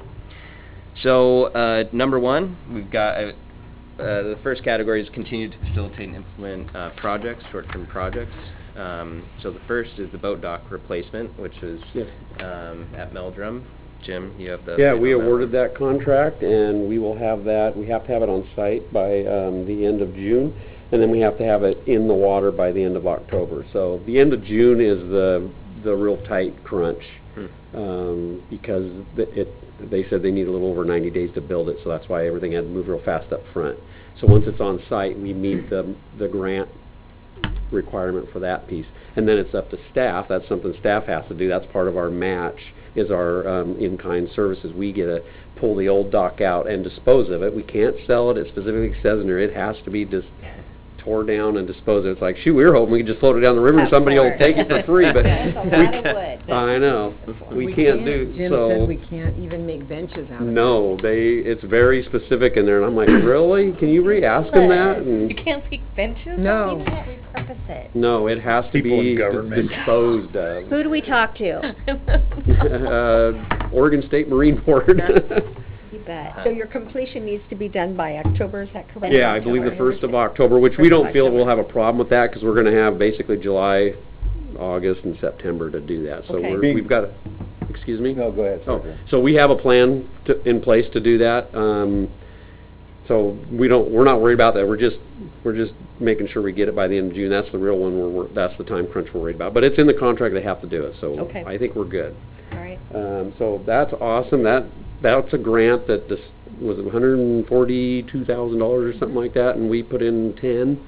So, number one, we've got, the first category is continue to facilitate and implement projects, short-term projects. So the first is the boat dock replacement, which is at Meldrum. Jim, you have the... Yeah, we awarded that contract, and we will have that, we have to have it on site by the end of June, and then we have to have it in the water by the end of October. So the end of June is the real tight crunch, because they said they need a little over 90 days to build it, so that's why everything had to move real fast up front. So once it's on site, we meet the grant requirement for that piece. And then it's up to staff. That's something staff has to do. That's part of our match, is our in-kind services. We get to pull the old dock out and dispose of it. We can't sell it. It specifically says in there it has to be tore down and disposed of. It's like, shoot, we were hoping we could just float it down the river and somebody will take it for free, but That's a lot of wood. I know. We can't do, Jim so... said we can't even make benches out of it. No, it's very specific in there, and I'm like, really? Can you re-ask them that? And You can't take benches? No. You can't repurpose it. no, it has to People in be government. disposed of. Who do we talk to? Oregon State Marine Board. You bet. So your completion needs to be done by October, is that correct? Yeah, I believe the 1st of October, which we don't feel we'll have a problem with that, because we're going to have basically July, August, and September to do that. So Okay. we've got, excuse me? No, go ahead. Oh, so we have a plan in place to do that. So we're not worried about that. We're just making sure we get it by the end of June. That's the real one. That's the time crunch we're worried about. But it's in the contract. They have to do it. So Okay. I think we're good. All right. So that's awesome. That's a grant that was $142,000 or something like that, and we put in 10,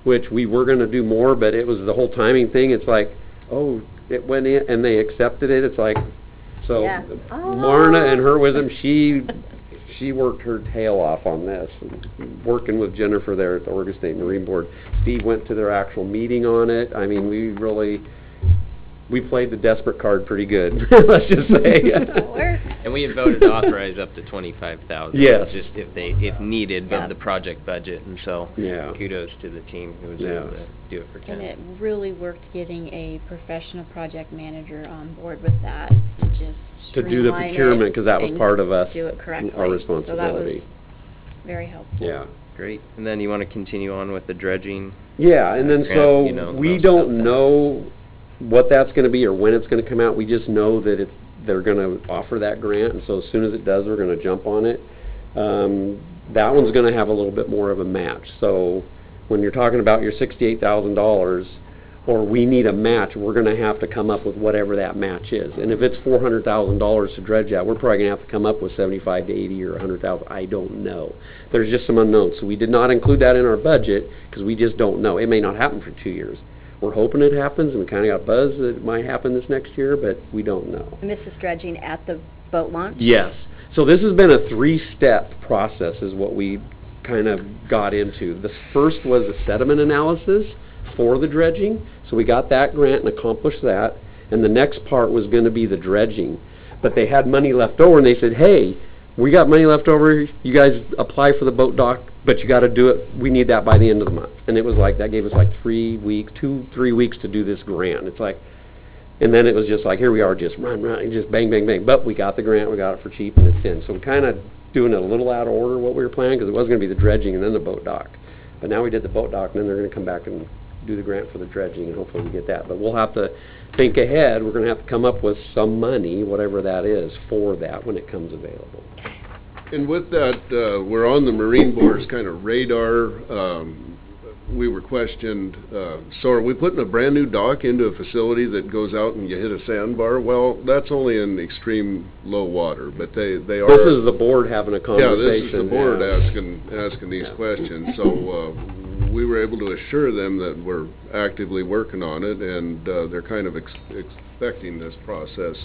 which we were going to do more, but it was the whole timing thing. It's like, oh, it went in, and they accepted it. It's like, so Yeah. Marna and her wisdom, she worked her tail off on this, and working with Jennifer there at the Oregon State Marine Board. Steve went to their actual meeting on it. I mean, we played the desperate card pretty good, let's just say. And we had voted to authorize up to 25,000. Yes. Just if needed, Yeah. of the project budget, and so Yeah. kudos to the team who was Yeah. able to do it for 10. And it really worked getting a professional project manager on board with that. And just To do the streamline it procurement, because that was and part of us, do it correctly. our So that was responsibility. very helpful. Yeah. Great. And then you want to continue on with the dredging? Yeah, and then Grant, so you know we most don't about that. know what that's going to be or when it's going to come out. We just know that they're going to offer that grant, and so as soon as it does, we're going to jump on it. That one's going to have a little bit more of a match. So when you're talking about your $68,000, or we need a match, we're going to have to come up with whatever that match is. And if it's $400,000 to dredge that, we're probably going to have to come up with 75 to 80 or 100,000. I don't know. There's just some unknowns. So we did not include that in our budget because we just don't know. It may not happen for 2 years. We're hoping it happens, and we kind of got buzz that it might happen this next year, but we don't know. And this is dredging at the boat launch? Yes. So this has been a 3-step process is what we kind of got into. The first was a sediment analysis for the dredging. So we got that grant and accomplished that. And the next part was going to be the dredging. But they had money left over, and they said, hey, we got money left over. You guys apply for the boat dock, but you got to do it. We need that by the end of the month. And it was like, that gave us like 3 weeks to do this grant. It's like, and then it was just like, here we are, just run, and just bang, bang, bang. But we got the grant, we got it for cheap, and it's in. So we're kind of doing it a little out of order what we were planning, because it was going to be the dredging and then the boat dock. But now we did the boat dock, and then they're going to come back and do the grant for the dredging, and hopefully we get that. But we'll have to think ahead. We're going to have to come up with some money, whatever that is, for that when it comes available. And with that, we're on the Marine Board's kind of radar. We were questioned, so are we putting a brand new dock into a facility that goes out and you hit a sandbar? Well, that's only in extreme low water, but they are... This is the board having a conversation. Yeah, this is the board yeah. asking these questions. So we were able to assure them that we're actively working on it, and they're kind of expecting this process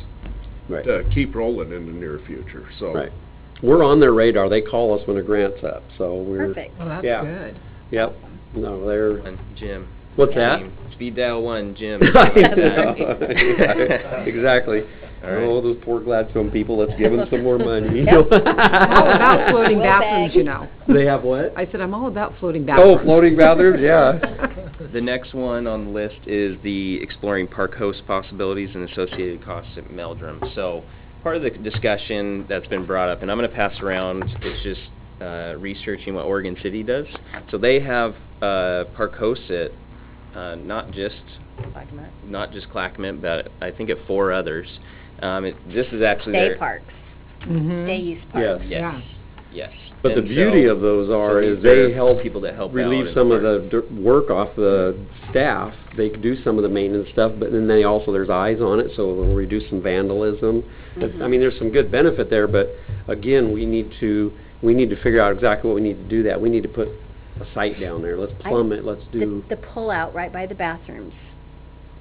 Right. to keep rolling in the near future. So. Right. We're on their radar. They call us when a grant's up, so we're... Perfect. Well, that's Yeah. good. Yep. No, they're... And Jim. What's that? Speed dial 1, Jim. I know. Exactly. All right. Oh, those poor Gladstone people, let's give them some more money. I'm all about floating Well, bathrooms, bag. you know. They have what? I said, I'm all about floating bathrooms. Oh, floating bathrooms, yeah. The next one on the list is the exploring park host possibilities and associated costs at Meldrum. So part of the discussion that's been brought up, and I'm going to pass around, is just researching what Oregon City does. So they have park hosts at not just Clackamas, but I think at 4 others. This is actually Day their parks. Mm-hmm. Day use parks. Yes. Yeah. Yes. But the And beauty so- of those are so is these are they help people that help out relieve in some of parks. the work off the staff. They could do some of the maintenance stuff, but then they also, there's eyes on it, so it'll reduce some vandalism. I mean, there's some good benefit there, but again, we need to figure out exactly what we need to do that. We need to put a site down there. Let's plumb it. Let's do. The pull-out right by the bathrooms.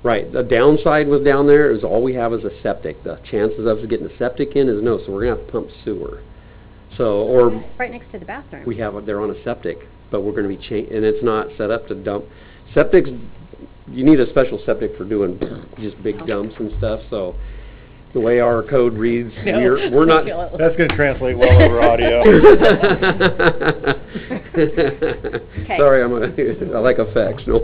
Right. The downside with down there is all we have is a septic. The chances of us getting a septic in is no, so we're gonna have to pump sewer. So, or Right next to the bathroom. we have, they're on a septic, but we're gonna be and it's not set up to dump. Septics, you need a special septic for doing just big dumps and stuff, so the way our code reads, we're not. That's gonna translate well over audio. Okay. Sorry, I like effects, no.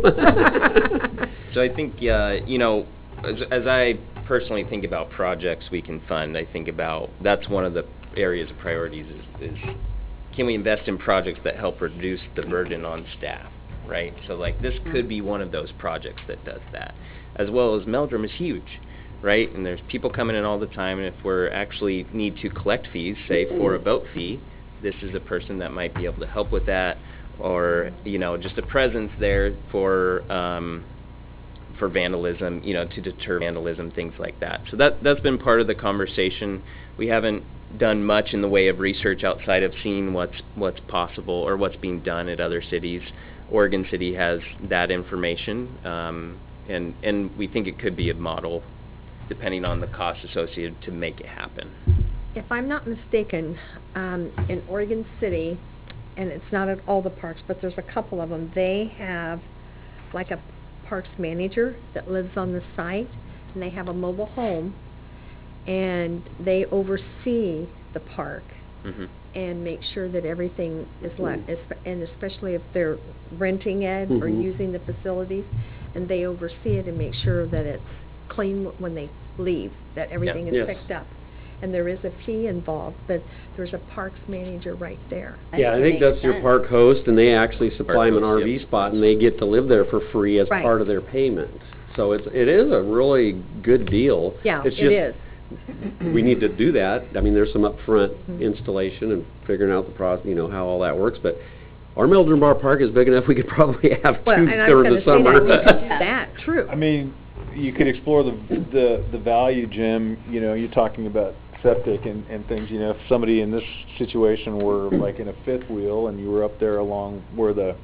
So I think, you know, as I personally think about projects we can fund, I think about, that's one of the areas of priorities is can we invest in projects that help reduce the burden on staff, right? So like this could be one of those projects that does that. As well as Meldrum is huge, right? And there's people coming in all the time, and if we're actually need to collect fees, say for a boat fee, this is a person that might be able to help with that, or, you know, just a presence there for vandalism, you know, to deter vandalism, things like that. So that's been part of the conversation. We haven't done much in the way of research outside of seeing what's possible or what's being done at other cities. Oregon City has that information, and we think it could be a model, depending on the costs associated, to make it happen. If I'm not mistaken, in Oregon City, and it's not at all the parks, but there's a couple of them, they have like a parks manager that lives on the site, and they have a mobile home, and they oversee the park and make sure that everything is and especially if they're renting it or using the facilities, and they oversee it and make sure that it's clean when they leave, that everything is picked up. And there is a fee involved, but there's a parks manager right there. Yeah, I think that's your park host, and they actually supply them an RV spot, and they get to live there for free as part of their payment. So it is a really good deal. Yeah, it's it just, is. We need to do that. I mean, there's some upfront installation and figuring out the process, you know, how all that works, but our Meldrum Bar Park is big enough we could probably have two during the summer. True. I mean, you could explore the value, Jim. You know, you're talking about septic and things. You know, if somebody in this situation were like in a fifth wheel and you were up there along where the,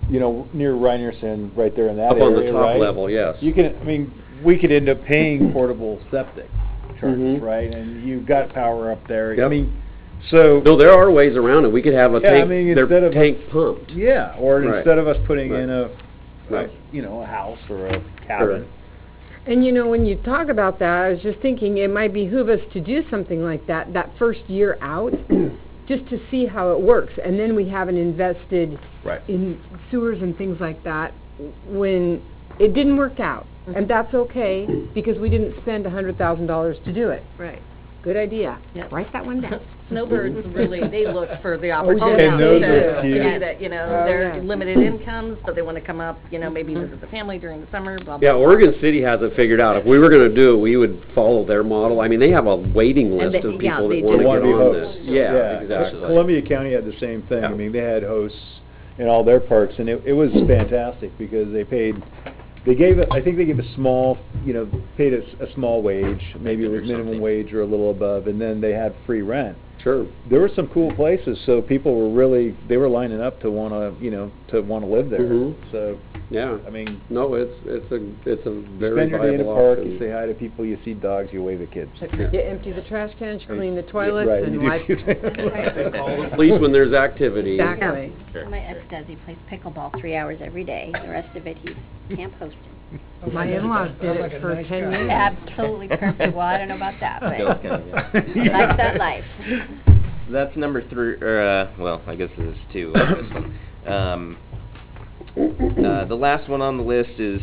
you know, near Reinerson, right there in that area, up on the top right? level, yes. You can, I mean, we could end up paying portable septic charges, right? And you've got power up there. I mean, so no, there are ways around it. We could have a tank, I mean, their tank pumped. Yeah, or instead of us putting in a you know, a house or a cabin. And you know, when you talk about that, I was just thinking it might behoove us to do something like that first year out, just to see how it works. And then we haven't invested in sewers and things like that when it didn't work out. And that's okay, because we didn't spend $100,000 to do it. Right. Good idea. Yep. Write that one down. Snowbirds really, they look for the yeah. opportunity And those are to cute. see that, you know, they're limited incomes, but they want to come up, you know, maybe visit the family during the summer, blah, blah, Yeah, blah. Oregon City has it figured out. If we were going to do it, we would follow their model. I mean, they have a waiting list of people that want to get on this. Yeah, exactly. Columbia County had the same thing. I mean, they had hosts in all their parks, and it was fantastic because I think they gave a small, you know, paid a small wage, maybe it was minimum wage or a little above, and then they had free rent. Sure. There were some cool places, so people were lining up to want to, you know, live there. So, yeah, I mean, no, it's a very spend your day in a viable park, option. you say hi to people, you see dogs, you wave at kids. You empty the trash cans, clean the toilets, Right, and you wipe. do. Call the police when there's activity. Exactly. My ex does. He plays pickleball 3 hours every day. The rest of it, he's camp hosting. My in-laws did it for 10 years. Absolutely perfect. Well, I don't know about that, but Skills kind of, he likes that life. That's number 3, or, well, I guess this is 2 of this one. The last one on the list is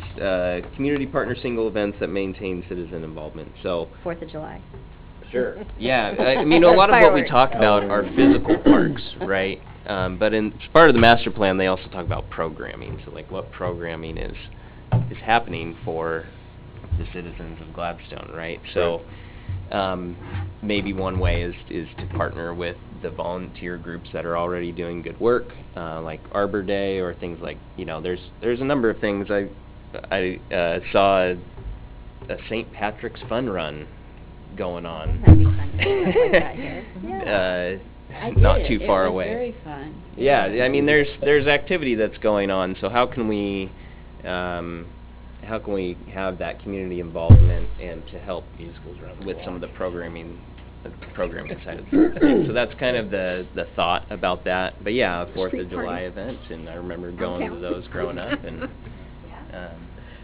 community partner single events that maintain citizen involvement. So 4th of July. Sure. Yeah, I mean, a lot of what we talk about are physical parks, right? But as part of the master plan, they also talk about programming. So, like, what programming is happening for the citizens of Gladstone, right? So, maybe one way is to partner with the volunteer groups that are already doing good work, like Arbor Day or things like, there's a number of things. I saw a St. Patrick's Fun Run going on. That'd be fun to see something like that here. Yeah. Not too far It was away. very fun. Yeah, I mean, there's activity that's going on. So how can we have that community involvement and to help with some of the programming side of things? So that's kind of the thought about that. But yeah, 4th of July event, and I remember going to those growing up, and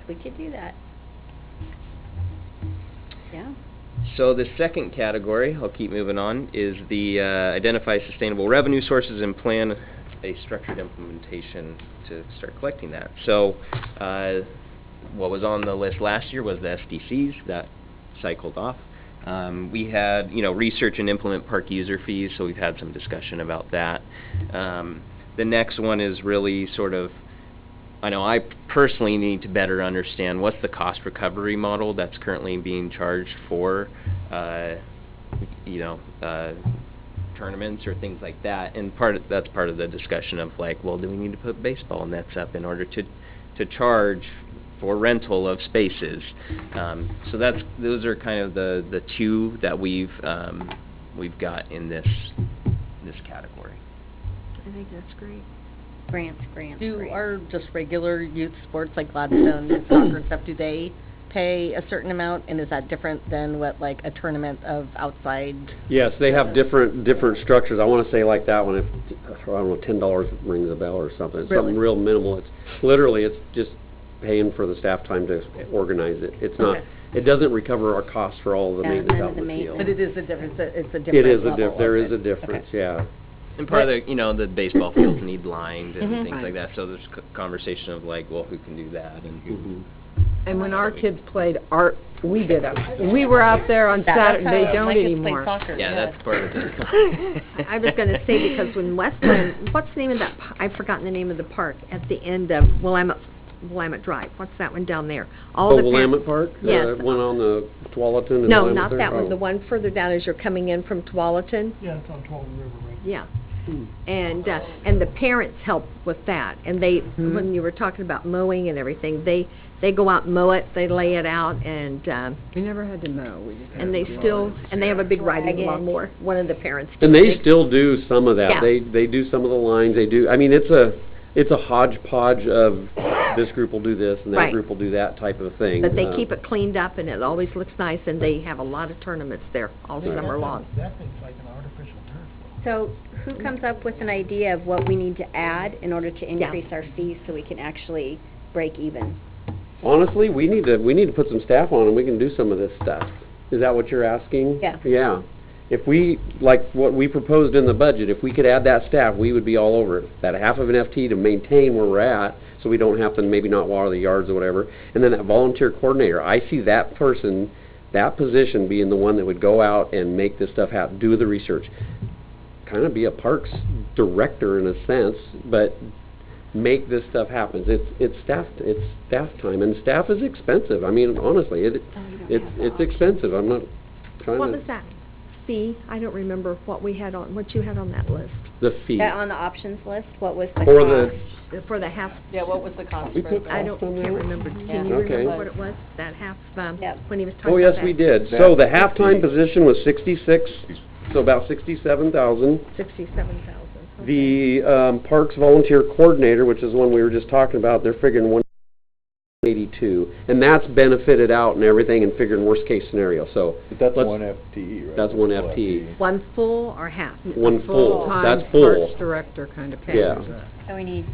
We could do that. Yeah. So the second category, I'll keep moving on, is the identify sustainable revenue sources and plan a structured implementation to start collecting that. So what was on the list last year was the SDCs that cycled off. We had, research and implement park user fees, so we've had some discussion about that. The next one is really sort of, I know I personally need to better understand what's the cost recovery model that's currently being charged for, tournaments or things like that. And that's part of the discussion of like, well, do we need to put baseball nets up in order to charge for rental of spaces? So those are kind of the two that we've got in this category. I think that's great. Grants. Do our just regular youth sports like Gladstone and soccer and stuff, do they pay a certain amount, and is that different than what like a tournament of outside? Yes, they have different structures. I want to say like that one, if I don't know, $10 rings a bell or something. It's something real minimal. It's just paying for the staff time to organize it. It's not. It doesn't recover our costs for all of the maintenance out in the field. But it is a difference. It's a different. It is level there of is a difference. Okay. Yeah. And part of the baseball fields need lined and things like that. So there's conversation of like, well, who can do that and who. And when our kids played art, we did it. We were out there on Saturday. They don't anymore. Yeah, that's part of it. I was going to say, because when Westland, what's the name of that? I've forgotten the name of the park at the end of Willamette Drive. What's that one down there? Willamette Park? Yes. One on the Tualatin and No, Willamette not there? that one. The one further down as you're coming in from Tualatin. Yeah, it's on Tualatin River, right? Yeah. And the parents help with that. And they, when you were talking about mowing and everything, they go out and mow it. They lay it out, and we never had to mow. We just had they have a big riding lawnmower. One of the parents. And they still do some of that. Yeah. They do some of the lines. They do. I mean, it's a hodgepodge of this group will do this and that group will do that type of thing. But they keep it cleaned up, and it always looks nice. And they have a lot of tournaments there all summer long. That thing's like an artificial turf. So who comes up with an idea of what we need to add in order to increase our fees so we can actually break even? Honestly, we need to put some staff on and we can do some of this stuff. Is that what you're asking? Yeah. Yeah. If we, like what we proposed in the budget, if we could add that staff, we would be all over it. That half of an FT to maintain where we're at, so we don't have to maybe not water the yards or whatever. And then that volunteer coordinator, I see that person, that position being the one that would go out and make this stuff happen, do the research. Kind of be a parks director in a sense, but make this stuff happen. It's staff time, and staff is expensive. I mean, honestly, it's expensive. I'm not trying What to. was that fee? I don't remember what you had on that list. The fee. On the options list, what was the cost? For the half. Yeah, what was the cost? We for put that? Can't remember. Can you Okay. remember what it was? That half, when he was talking Oh, about yes, we did. So the halftime position was 66, so about 67,000. 67,000. The Parks Volunteer Coordinator, which is one we were just talking about, they're figuring 182, and that's benefited out and everything and figuring worst case scenario. So But that's one FTE, right? that's one FTE. One full or half? One full. Full-time That's full. Parks director kind of pay. Yeah. So we need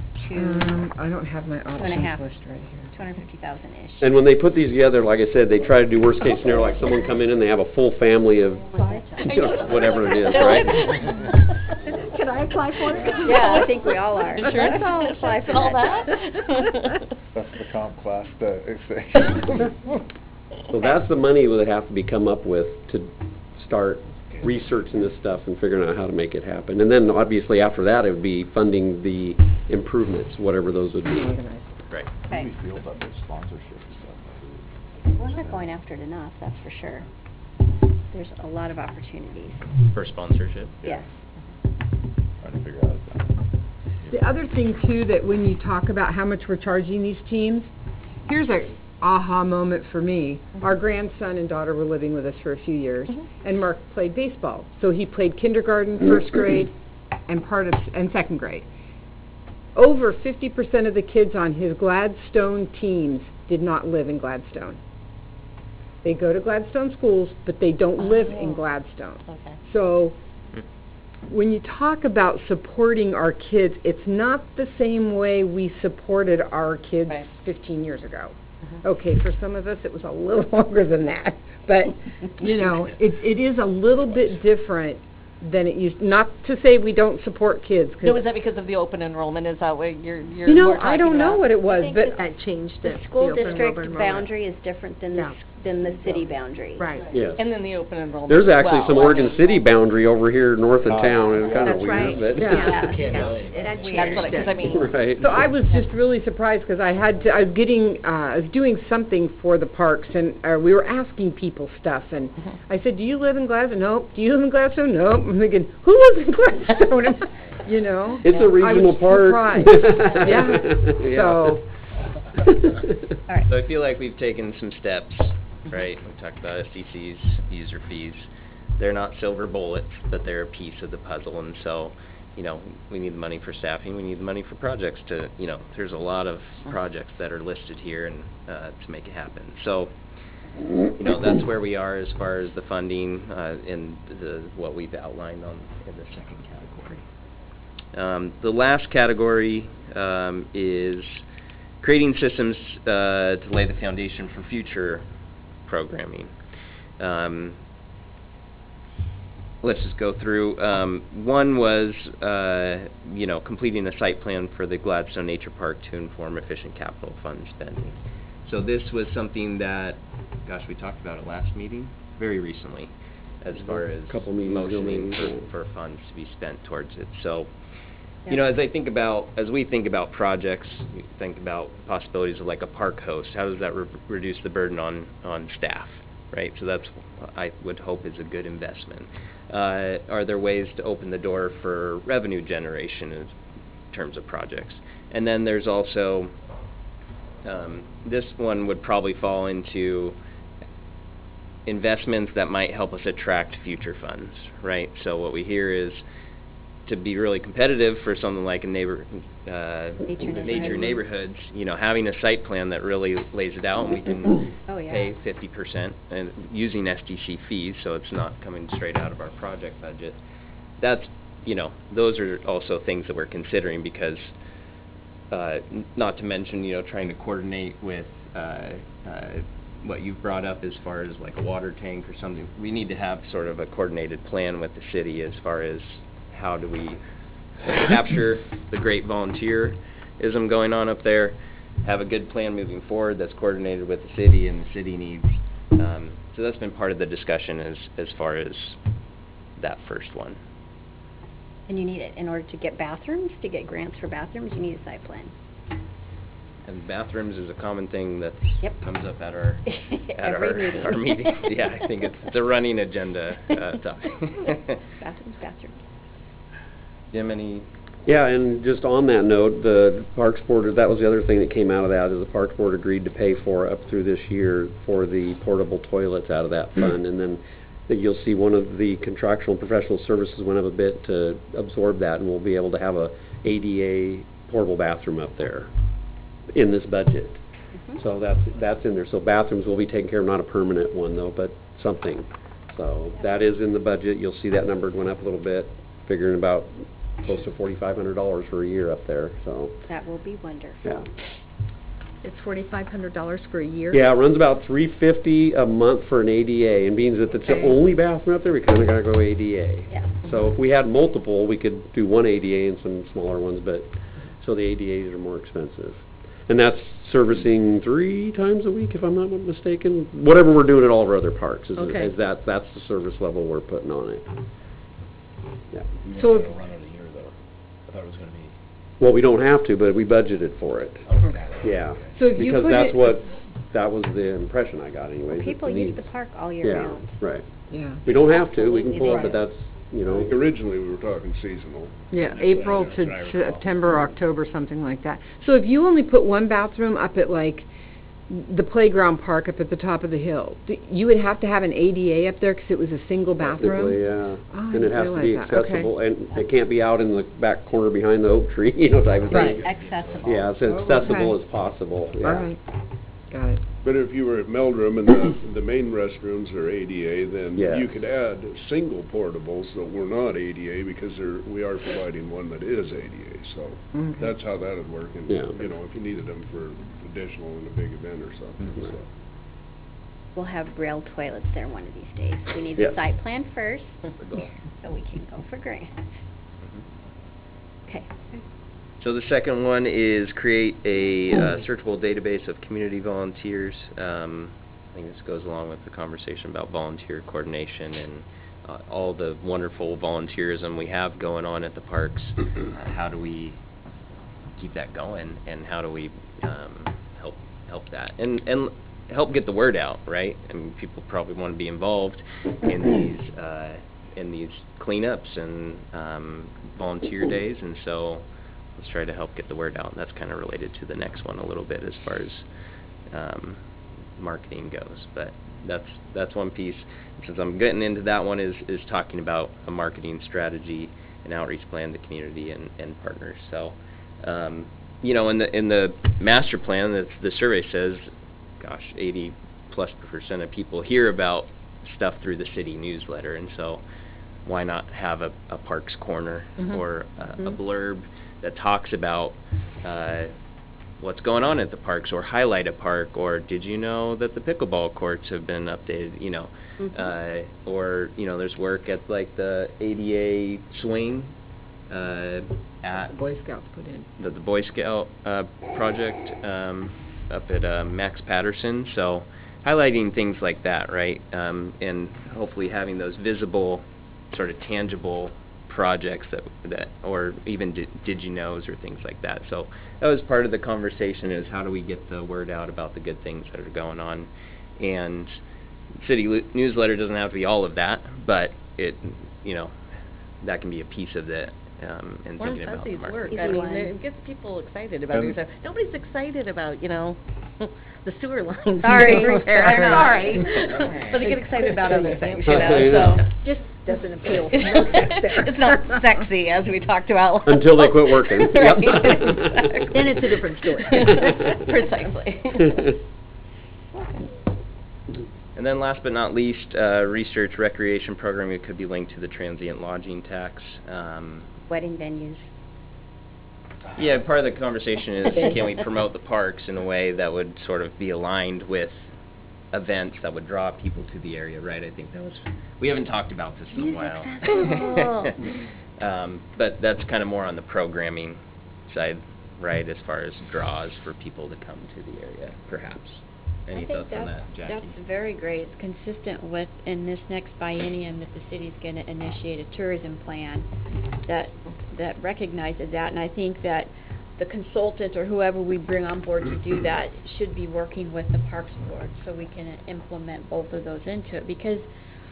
I don't have my options half. list right here. 250,000-ish. And when they put these together, like I said, they try to do worst case scenario, like someone come in and they have a full family of whatever it is, right? Can I apply for it? Yeah, I think we all are. Sure. Let's all apply for All that. That's the comp class, So that's the money that have to be come up with to start researching this stuff and figuring out how to make it happen. And then obviously after that, it would be funding the improvements, whatever those would be. Right. Okay. We feel about the sponsorship and stuff. We're not going after it enough, that's for sure. There's a lot of opportunities. For sponsorship? Yes. Trying to figure out. The other thing too, that when you talk about how much we're charging these teams, here's a aha moment for me. Our grandson and daughter were living with us for a few years, and Mark played baseball. So he played kindergarten, first grade, and second grade. Over 50% of the kids on his Gladstone teams did not live in Gladstone. They go to Gladstone schools, but they don't live in Gladstone. Okay. So when you talk about supporting our kids, it's not the same way we supported our kids Right. 15 years ago. Okay, for some of us it was a little longer than that, but you know, it is a little bit different than it used. Not to say we don't support kids. 'Cause So is that because of the open enrollment? Is that what you're you know, more I don't talking know about? what it was, think but That changed The it. school open district enrollment. boundary is different than Yeah. than the city boundary. Right. Yes. And then the open enrollment. There's as actually well. some Oregon City boundary over here north of town, and it's kind of That's weird, right. but. Yeah. That's That's what, because I mean, Right. so I was just really surprised because I was doing something for the parks, and we were asking people stuff, and I said, "Do you live in Gladstone?" Nope. Do you live in Gladstone? Nope. I'm thinking, who lives in Gladstone? You know? It's a regional I was park. surprised. Yeah. Yeah. So. All right. So I feel like we've taken some steps, right? We talked about SDCs, user fees. They're not silver bullets, but they're a piece of the puzzle, and so, you know, we need the money for staffing, we need the money for projects to, you know, there's a lot of projects that are listed here and to make it happen. So, you know, that's where we are as far as the funding and what we've outlined in the second category. The last category is creating systems to lay the foundation for future programming. Let's just go through. One was, you know, completing a site plan for the Gladstone Nature Park to inform efficient capital fund spending. So this was something that, gosh, we talked about it last meeting, very recently, as far as Couple meetings ago, motioning maybe. for funds to be spent towards it. So, you know, as we think about projects, we think about possibilities of like a park host. How does that reduce the burden on staff, right? So that's, I would hope, is a good investment. Are there ways to open the door for revenue generation in terms of projects? And then there's also, this one would probably fall into investments that might help us attract future funds, right? So what we hear is, to be really competitive for something like a nature neighborhoods, you know, having a site plan that really lays it out, and we can pay 50% and using SDC fees, so it's not coming straight out of our project budget. That's, you know, those are also things that we're considering because, not to mention, you know, trying to coordinate with what you've brought up as far as like a water tank or something. We need to have sort of a coordinated plan with the city as far as how do we capture the great volunteerism going on up there, have a good plan moving forward that's coordinated with the city and the city needs. So that's been part of the discussion as far as that first one. And you need it in order to get bathrooms, to get grants for bathrooms, you need a site plan. And bathrooms is a common thing that Yep. comes up at our Every meeting. our meetings. Yeah, I think it's a running agenda topic. Bathrooms. Jim, any? Yeah, and just on that note, the Parks Board, that was the other thing that came out of that, is the Parks Board agreed to pay for up through this year for the portable toilets out of that fund, and then you'll see one of the contractual and professional services went up a bit to absorb that, and we'll be able to have a ADA portable bathroom up there in this budget. So that's in there. So bathrooms will be taken care of, not a permanent one though, but something. So that is in the budget. You'll see that number went up a little bit, figuring about close to $4,500 for a year up there, so. That will be wonderful. Yeah. It's $4,500 for a year? Yeah, it runs about $350 a month for an ADA, and being that it's the Okay. only bathroom up there, we kinda gotta go ADA. Yeah. So if we had multiple, we could do one ADA and some smaller ones, but, so the ADAs are more expensive. And that's servicing 3 times a week, if I'm not mistaken, whatever we're doing at all of our other parks, Okay. that's the service level we're putting on it. Yeah. You So weren't if- gonna run it a year, though. I thought it was gonna be... Well, we don't have to, but we budgeted for it. Yeah. So if you Because put that's it- what, that was the impression I got anyways. People that we use need- the park all year Yeah, round. right. Yeah. We don't have to, we can Absolutely pull it, do. but that's, you know. Originally, we were talking seasonal. Yeah, That's April what I to recall. September, October, something like that. So if you only put one bathroom up at like the playground park up at the top of the hill, you would have to have an ADA up there because it was a single bathroom? Technically, yeah. Oh, I And it didn't has to be realize that. Okay. accessible, and it can't be out in the back corner behind the oak tree, you know, type of thing. Accessible. Yeah, it's Oh, accessible okay. as possible, yeah. All right, got it. But if you were at Meldrum and the main restrooms are ADA, then Yeah. you could add single portables that were not ADA, because we are providing one that is ADA, so Okay. that's how that would work. And, Yeah. you know, if you needed them for additional in a big event or something, so. We'll have braille toilets there one of these days. We need Yeah. the site plan first, so we can go for grants. Okay. So the second one is create a searchable database of community volunteers. I think this goes along with the conversation about volunteer coordination and all the wonderful volunteerism we have going on at the parks. How do we keep that going, and how do we help that and help get the word out, right? I mean, people probably want to be involved in these cleanups and volunteer days, and so let's try to help get the word out. And that's kind of related to the next one a little bit as far as marketing goes. But that's one piece. Since I'm getting into that one, is talking about a marketing strategy and outreach plan to community and partners. So, you know, in the master plan, the survey says, gosh, 80+% of people hear about stuff through the city newsletter, and so why not have a Parks Corner or a blurb that talks about what's going on at the parks, or highlight a park, or did you know that the pickleball courts have been updated, you know, or, you know, there's work at like the ADA swing at Boy Scouts put in. the Boy Scout project up at Max Patterson. So highlighting things like that, right? And hopefully having those visible, sort of tangible projects that or even did you knows or things like that. So that was part of the conversation, is how do we get the word out about the good things that are going on. And city newsletter doesn't have to be all of that, but it, you know, that can be a piece of it. And Warren thinking about the Fuzzy's work, marketing. I Easy mean, one. it gets people excited about And- it. Nobody's excited about, you know, the sewer lines. Sorry. Sorry. Sorry. But they get excited about other things, you Yeah. know, so. Just doesn't appeal. It's not sexy, as we talked about. Until they quit working. Right. Yep. Then it's a different story. Precisely. And then last but not least, research recreation program. It could be linked to the transient lodging tax. Wedding venues. Yeah, part of the conversation is, can we promote the parks in a way that would sort of be aligned with events that would draw people to the area, right? I think that was, we haven't talked about this in a while. But that's kind of more on the programming side, right, as far as draws for people to come to the area, perhaps. Any thoughts on that, Jackie? That's very great. It's consistent with, in this next biennium, that the city's going to initiate a tourism plan that recognizes that, and I think that the consultant or whoever we bring on board to do that should be working with the Parks Board so we can implement both of those into it, because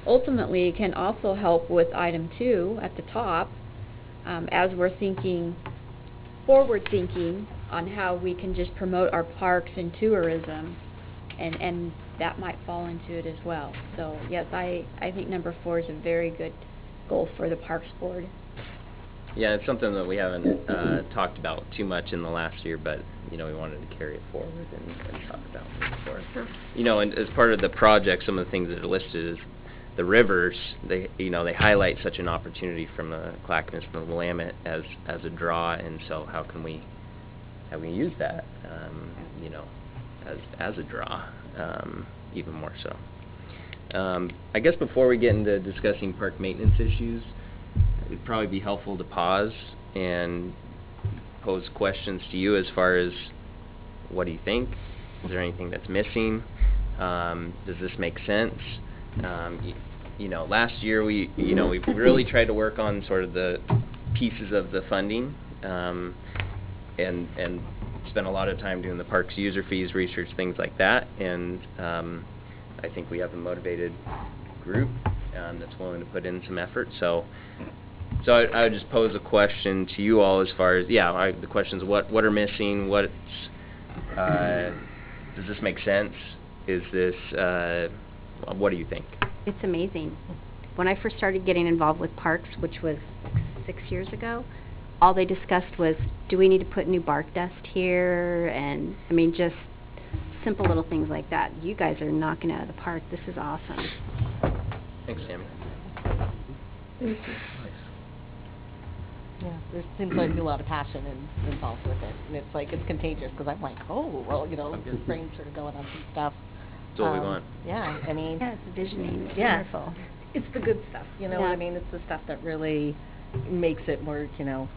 ultimately it can also help with item 2 at the top, as we're thinking, forward thinking on how we can just promote our parks and tourism, and that might fall into it as well. So yes, I think number 4 is a very good goal for the Parks Board. Yeah, it's something that we haven't talked about too much in the last year, but, you know, we wanted to carry it forward and talk about it for it. You know, and as part of the project, some of the things that are listed is the rivers. They, you know, they highlight such an opportunity from the Clackamas, from the Willamette as a draw, and so how can we how we use that, you know, as a draw, even more so. I guess before we get into discussing park maintenance issues, it'd probably be helpful to pause and pose questions to you as far as, what do you think? Is there anything that's missing? Does this make sense? You know, last year we really tried to work on sort of the pieces of the funding, and spent a lot of time doing the parks user fees research, things like that, and I think we have a motivated group that's willing to put in some effort. So I would just pose a question to you all as far as, the question is what are missing, does this make sense? Is this, what do you think? It's amazing. When I first started getting involved with parks, which was 6 years ago, all they discussed was, do we need to put new bark dust here? And, I mean, just simple little things like that. You guys are knocking it out of the park. This is awesome. Thanks, Sammy. Yeah, there seems like a lot of passion involved with it, and it's like, it's contagious, because I'm like, oh, well, you know, your brain's sort of going on some stuff. That's what we want. Yeah, I mean... Yeah, it's visioning. It's yeah. wonderful. It's the good stuff, you know what Yeah. I mean? It's the stuff that really makes it more, you know,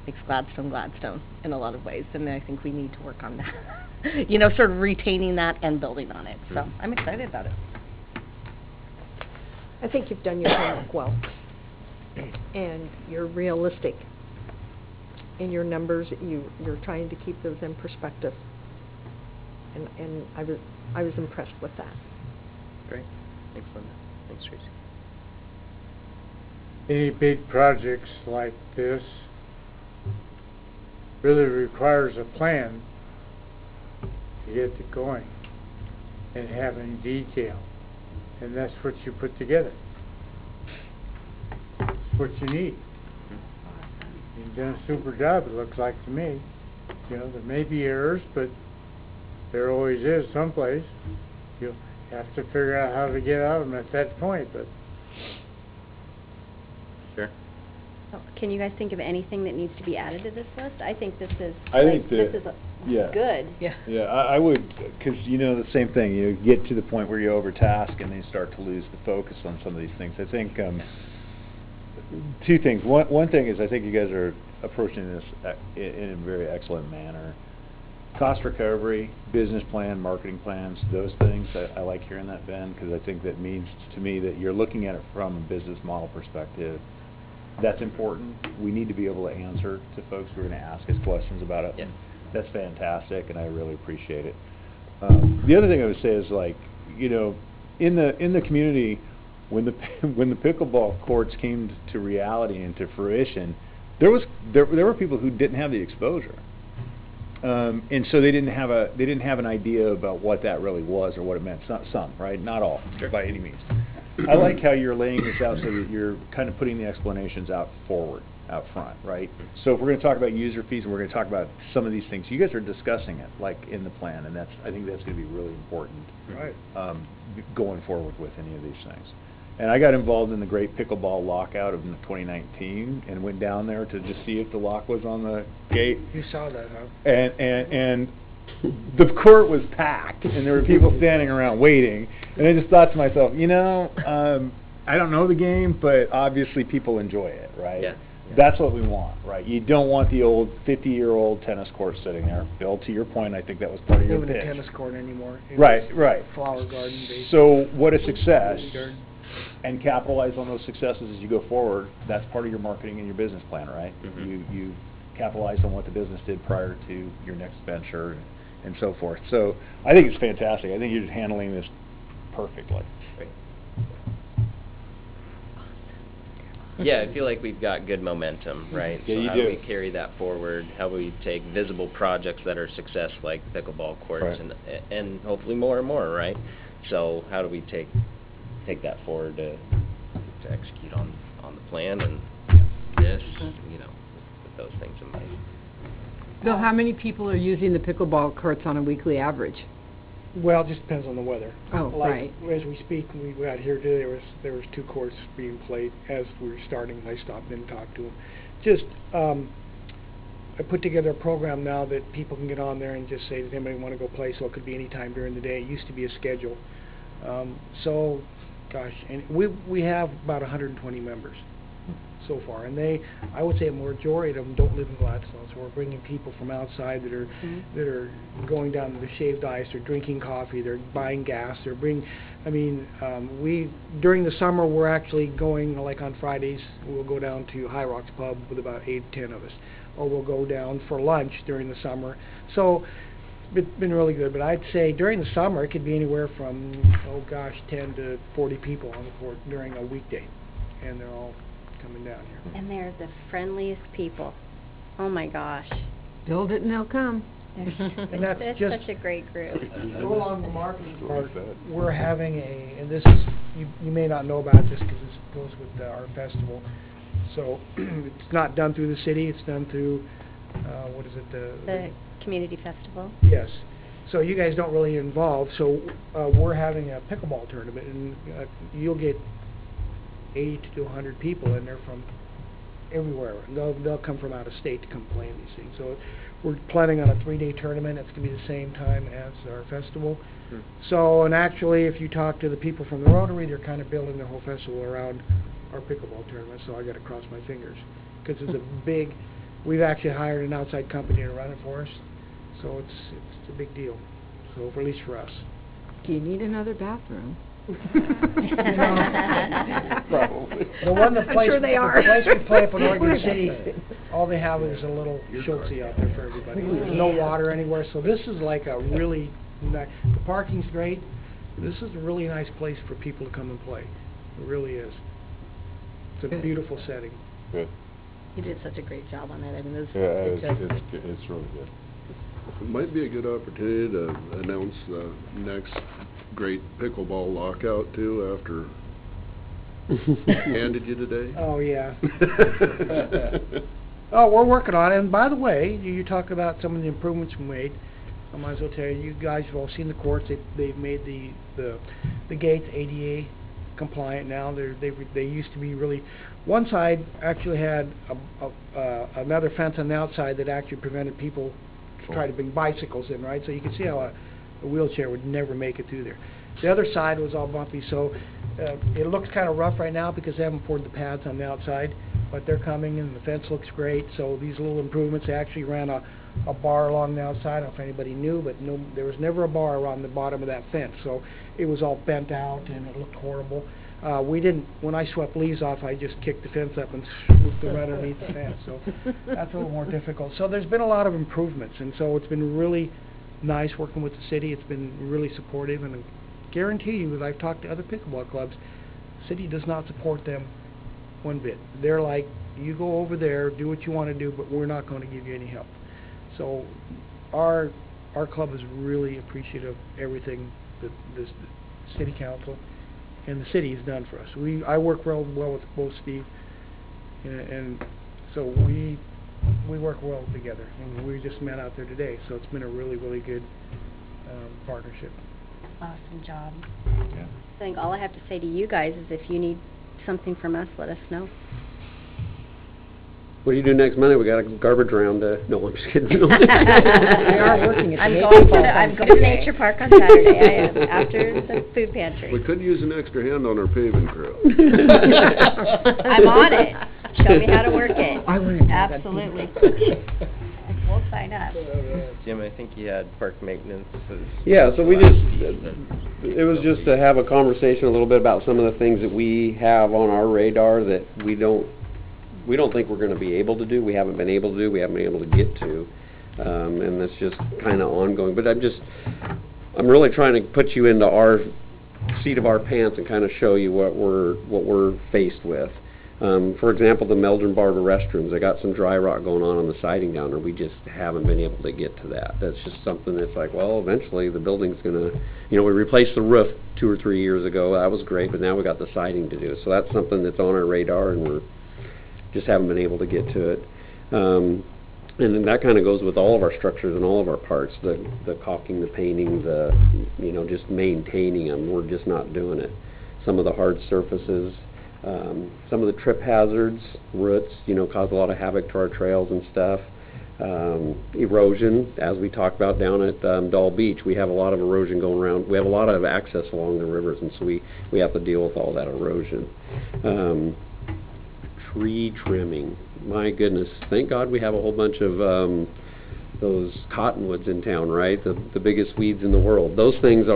makes Gladstone in a lot of ways, and I think we need to work on that. You know, sort of retaining that and building on it, so I'm excited about it. I think you've done your homework well, and you're realistic in your numbers. You're trying to keep those in perspective, and I was impressed with that. Great. Thanks, Linda. Thanks, Tracy. Any big projects like this really requires a plan to get it going and having detail, and that's what you put together. It's what you need. You've done a super job, it looks like to me. You know, there may be errors, but there always is someplace. You'll have to figure out how to get out of them at that point, but Sure. Oh, can you guys think of anything that needs to be added to this list? I think this is, I think this that- is yeah. good. Yeah. Yeah, I would, because you know the same thing. You get to the point where you overtask and then you start to lose the focus on some of these things. I think two things. One thing is I think you guys are approaching this in a very excellent manner. Cost recovery, business plan, marketing plans, those things. I like hearing that, Ben, because I think that means to me that you're looking at it from a business model perspective. That's important. We need to be able to answer to folks who are going to ask us questions about it. Yeah. That's fantastic, and I really appreciate it. The other thing I would say is, like, you know, in the community, when the pickleball courts came to reality and to fruition, there were people who didn't have the exposure, and so they didn't have an idea about what that really was or what it meant. Some, right? Not all, by any means. I like how you're laying this out so that you're kind of putting the explanations out front, right? So if we're going to talk about user fees and we're going to talk about some of these things, you guys are discussing it, like, in the plan, and I think that's going to be really important, right. Going forward with any of these things. And I got involved in the great pickleball lockout of 2019 and went down there to just see if the lock was on the gate. You saw that, huh? And the court was packed, and there were people standing around waiting. And I just thought to myself, you know, I don't know the game, but obviously people enjoy it, right? Yeah. That's what we want, right? You don't want the old 50-year-old tennis court sitting there. Bill, to your point, I think that was part of your Even pitch. a tennis court anymore. It Right, was right. Flower garden, basically. So what a success, Garden. and capitalize on those successes as you go forward. That's part of your marketing and your business plan, right? Mhm. You capitalize on what the business did prior to your next venture and so forth. So I think it's fantastic. I think you're just handling this perfectly. Great. Yeah, I feel like we've got good momentum, right? Yeah, so you how do. we carry that forward? How do we take visible projects that are success, like pickleball courts, Right. and hopefully more and more, right? So how do we take that forward to execute on the plan and this, you know, with those things in mind? Bill, how many people are using the pickleball courts on a weekly average? Well, it just depends on the weather. Oh, Like, right. as we speak, when we got here today, there was 2 courts being played as we were starting. I stopped in and talked to them. Just, I put together a program now that people can get on there and just say, does anybody want to go play? So it could be any time during the day. It used to be a schedule. So, gosh, and we have about 120 members so far, and I would say a majority of them don't live in Gladstone. So we're bringing people from outside that are going down to the shaved ice, they're drinking coffee, they're buying gas, we during the summer we're actually going, like on Fridays, we'll go down to High Rocks Pub with about 8 to 10 of us, or we'll go down for lunch during the summer. So it's been really good, but I'd say during the summer it could be anywhere from 10 to 40 people on the court during a weekday, and they're all coming down here. And they're the friendliest people. Oh my gosh. Build it and they'll come. And that's It's just such a great group. go along the marketing part. We're having and this is, you may not know about this because this goes with our festival. So it's not done through the city, it's done through, The community festival. Yes. So you guys don't really involve, so we're having a pickleball tournament, and you'll get 80 to 100 people, and they're from everywhere. They'll come from out of state to come play in these things. So we're planning on a 3-day tournament. It's going to be the same time as our festival. So, and actually, if you talk to the people from the Rotary, they're kind of building the whole festival around our pickleball tournament. So I got to cross my fingers because it's a big. We've actually hired an outside company to run it for us, so it's a big deal. So at least for us. Do you need another bathroom? Probably. The one that plays, sure they are. The place we play up in Oregon City, all they have is a little Schultze out there for everybody. There's no water anywhere, so this is like a really nice. The parking's great. This is a really nice place for people to come and play. It really is. It's a beautiful setting. Good. You did such a great job on that. I mean, Yeah, it's really good. It might be a good opportunity to announce the next great pickleball lockout too after handed you today. Oh, yeah. Oh, we're working on it. And by the way, you talk about some of the improvements we made. I might as well tell you, you guys have all seen the courts. They've made the gates ADA compliant now. They used to be really. One side actually had another fence on the outside that actually prevented people to try to bring bicycles in, right? So you can see how a wheelchair would never make it through there. The other side was all bumpy, so it looks kind of rough right now because they haven't poured the pads on the outside, but they're coming and the fence looks great. So these little improvements, they actually ran a bar along the outside. I don't know if anybody knew, but there was never a bar around the bottom of that fence, so it was all bent out and it looked horrible. When I swept leaves off, I just kicked the fence up and swooped them right underneath the fence, so that's a little more difficult. So there's been a lot of improvements, and so it's been really nice working with the city. It's been really supportive, and I guarantee you, as I've talked to other pickleball clubs, the city does not support them one bit. They're like, you go over there, do what you want to do, but we're not going to give you any help. So our club is really appreciative of everything that the city council and the city has done for us. I work real well with both Steve, and so we work well together. And we just met out there today, so it's been a really, really good partnership. Awesome job. Yeah. I think all I have to say to you guys is if you need something from us, let us know. What do you do next Monday? We got a garbage round. No, I'm just kidding. We are working at the I'm going to the nature park on Saturday. I am, after the food pantry. We could use an extra hand on our paving crew. I'm on it. Show me how to work it. I wouldn't. Absolutely. We'll sign up. Jim, I think you had park maintenance as... Yeah, so it was just to have a conversation a little bit about some of the things that we have on our radar that we don't think we're going to be able to do, we haven't been able to do, we haven't been able to get to, and that's just kind of ongoing. But I'm really trying to put you into our seat of our pants and kind of show you what we're faced with. For example, the Meldrum Barber restrooms, they got some dry rot going on the siding down there. We just haven't been able to get to that. That's just something that's like, well, eventually the building's going to, we replaced the roof 2 or 3 years ago. That was great, but now we got the siding to do. So that's something that's on our radar, and we're just haven't been able to get to it. And then that kind of goes with all of our structures and all of our parts, the caulking, the painting, just maintaining them. We're just not doing it. Some of the hard surfaces, some of the trip hazards, roots, cause a lot of havoc to our trails and stuff. Erosion, as we talked about down at Doll Beach, we have a lot of erosion going around. We have a lot of access along the rivers, and so we have to deal with all that erosion. Tree trimming. My goodness, thank God we have a whole bunch of those cottonwoods in town, right? The biggest weeds in the world. Those things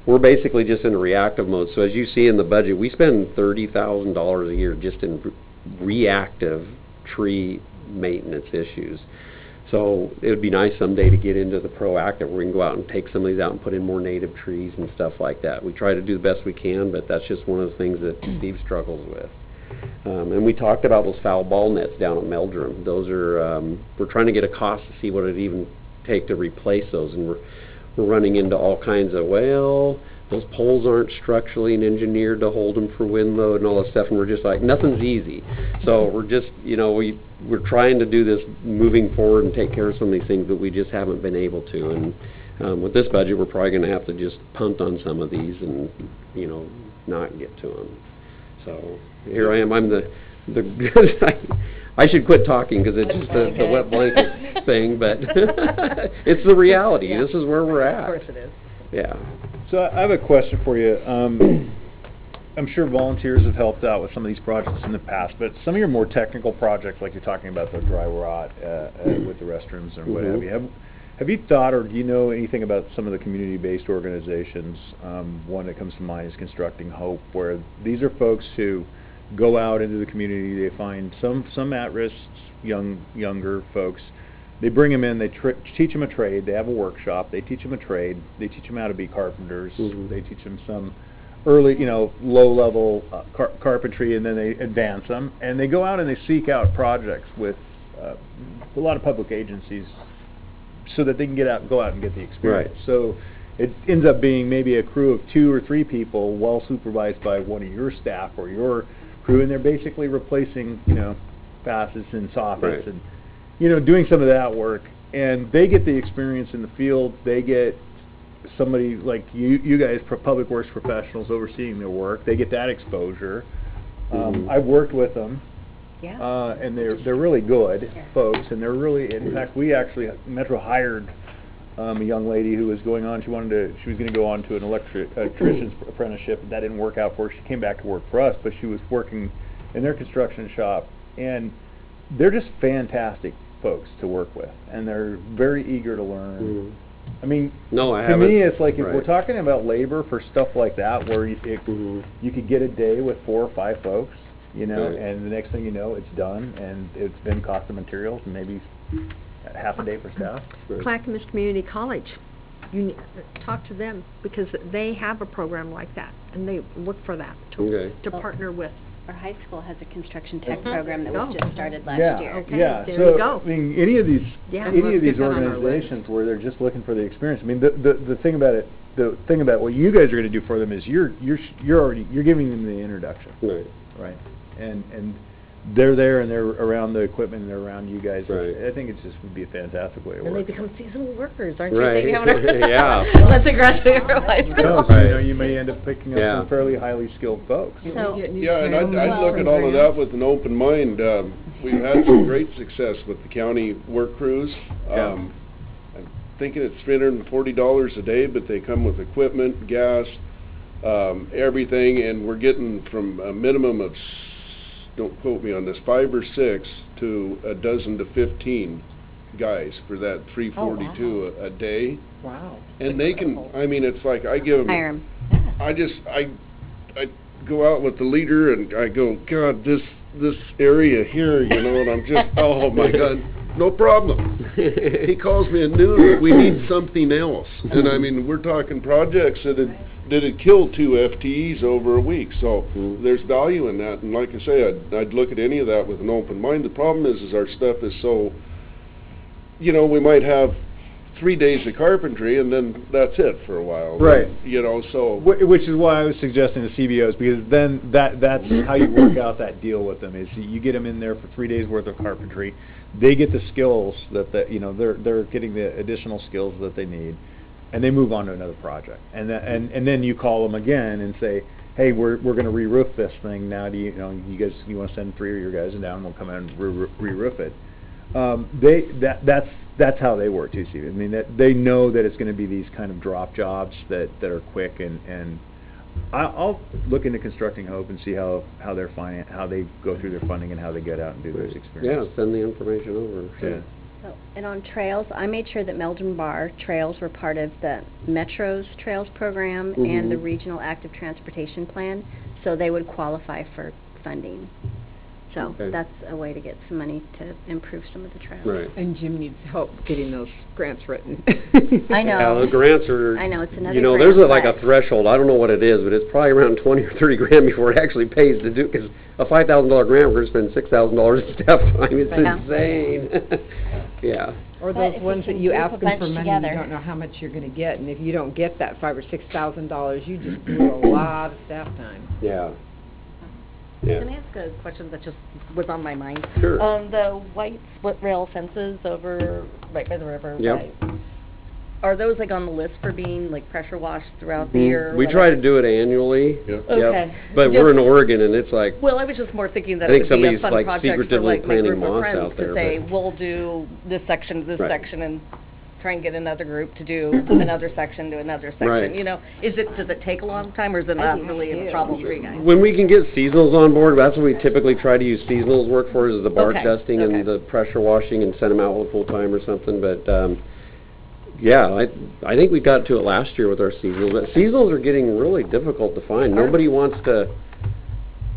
we're basically just in a reactive mode. So as you see in the budget, we spend $30,000 a year just in reactive tree maintenance issues. So it would be nice someday to get into the proactive where we can go out and take some of these out and put in more native trees and stuff like that. We try to do the best we can, but that's just one of the things that Steve struggles with. And we talked about those foul ball nets down at Meldrum. Those are, we're trying to get a cost to see what it'd even take to replace those, and we're running into all kinds of, well, those poles aren't structurally and engineered to hold them for wind load and all that stuff, and we're just like, nothing's easy. So we're just, we're trying to do this moving forward and take care of some of these things, but we just haven't been able to. And with this budget, we're probably going to have to just punt on some of these and, not get to them. So here I am. I'm the I should quit talking because it's just the wet blanket thing, but it's the reality. Yeah. This is where we're at. Of course it is. Yeah. So I have a question for you. I'm sure volunteers have helped out with some of these projects in the past, but some of your more technical projects, like you're talking about the dry rot with the restrooms and what have you, have you thought, or do you know anything about some of the community-based organizations? One that comes to mind is Constructing Hope, where these are folks who go out into the community. They find some at-risk younger folks. They bring them in. They teach them a trade. They have a workshop. They teach them a trade. They teach them how to be carpenters. They teach them some early, low-level carpentry, and then they advance them. And they go out and they seek out projects with a lot of public agencies, so that they can go out and get the experience. Right. So it ends up being maybe a crew of 2 or 3 people, well supervised by one of your staff or your crew, and they're basically replacing, facets and soffits, right, and doing some of that work. And they get the experience in the field. They get somebody like you guys, public works professionals, overseeing their work. They get that exposure. I've worked with them. Yeah. And they're really good folks, and they're really, in fact, we actually, Metro hired a young lady who was going on, she was going to go on to an electrician's apprenticeship, but that didn't work out for her. She came back to work for us, but she was working in their construction shop, and they're just fantastic folks to work with, and they're very eager to learn. I mean, to me, it's like if we're talking about labor for stuff like that, where you could get a day with 4 or 5 folks, and the next thing you know, it's done, and it's been cost of materials, and maybe half a day for staff. Clackamas Community College, you talk to them, because they have a program like that, and they look for that to partner with. Our high school has a construction tech program that was just started last year. Okay, there you go. I mean, any of these organizations where they're just looking for the experience. I mean, the thing about it, the thing about what you guys are going to do for them is you're giving them the introduction. Right. And they're there, and they're around the equipment, and they're around you guys. Right. I think it just would be a fantastic way to work. And they become seasonal workers, aren't right. you? Yeah. Less aggressive. You may end up picking up some fairly highly skilled folks. So, and I'd look at all of that with an open mind. We've had some great success with the county work crews. I'm thinking it's $340 a day, but they come with equipment, gas, everything, and we're getting from a minimum of, don't quote me on this, 5 or 6 to a dozen to 15 guys for that $342 a day. Wow. And they can, I mean, it's like I give them, I go out with the leader and I go, God, this area here, and I'm just, oh my God, no problem. He calls me at noon, we need something else. And I mean, we're talking projects that'd kill 2 FTEs over a week. So there's value in that. And like I say, I'd look at any of that with an open mind. The problem is our stuff is so, we might have 3 days of carpentry, and then that's it for a while. Right. So. Which is why I was suggesting the CBOs, because then that's how you work out that deal with them, is you get them in there for 3 days worth of carpentry. They get the skills that they're getting the additional skills that they need, and they move on to another project. And then you call them again and say, hey, we're going to re-roof this thing now. Do you want to send 3 of your guys down? We'll come in and re-roof it. That's how they work too, Steve. I mean, they know that it's gonna be these kind of drop jobs that are quick, and I'll look into Constructing Hope and see how they go through their funding and how they get out and do those experiences. Yeah, send the information over. Yeah. Oh, and on trails, I made sure that Meldrum Bar trails were part of the Metro's Trails program and the Regional Active Transportation Plan, so they would qualify for funding. So that's a way to get some money to improve some of the trails. Right. And Jim needs help getting those grants written. I know. Yeah, the grants are, I know, it's another you know, grant, there's like a but- threshold, I don't know what it is, but it's probably around 20 or 30 grand before it actually pays to do, because a $5,000 grant, we're going to spend $6,000 in staff time, it's Yeah. insane. Yeah. Or But those if we ones that can you group ask a them for bunch money and you together. don't know how much you're gonna get, and if you don't get that $5,000 or $6,000, you just blew a lot of staff time. Yeah. Can I ask a question that just was on my mind? Sure. The white split rail fences over, right by the river, Yep. right? Are those like on the list for being like pressure washed throughout the year? or We try to whatever? do it annually. Yep. Okay. But we're in Oregon, and it's like, Well, I was just more thinking that I it think would be a somebody's, fun like, project for secretively like my planting group of moss friends out there, to say, but- we'll do this section, Right. and try and get another group to do another section, do another section. Right. You know, does it take a long time, or is it I not think really it's a problem for you guys? when we can get seasonals on board, that's what we typically try to use seasonals work for, is the bark Okay, dusting okay. and the pressure washing, and send them out with full time or something, but, yeah, I think we got to it last year with our seasonals, but seasonals are getting really difficult to find. Nobody wants to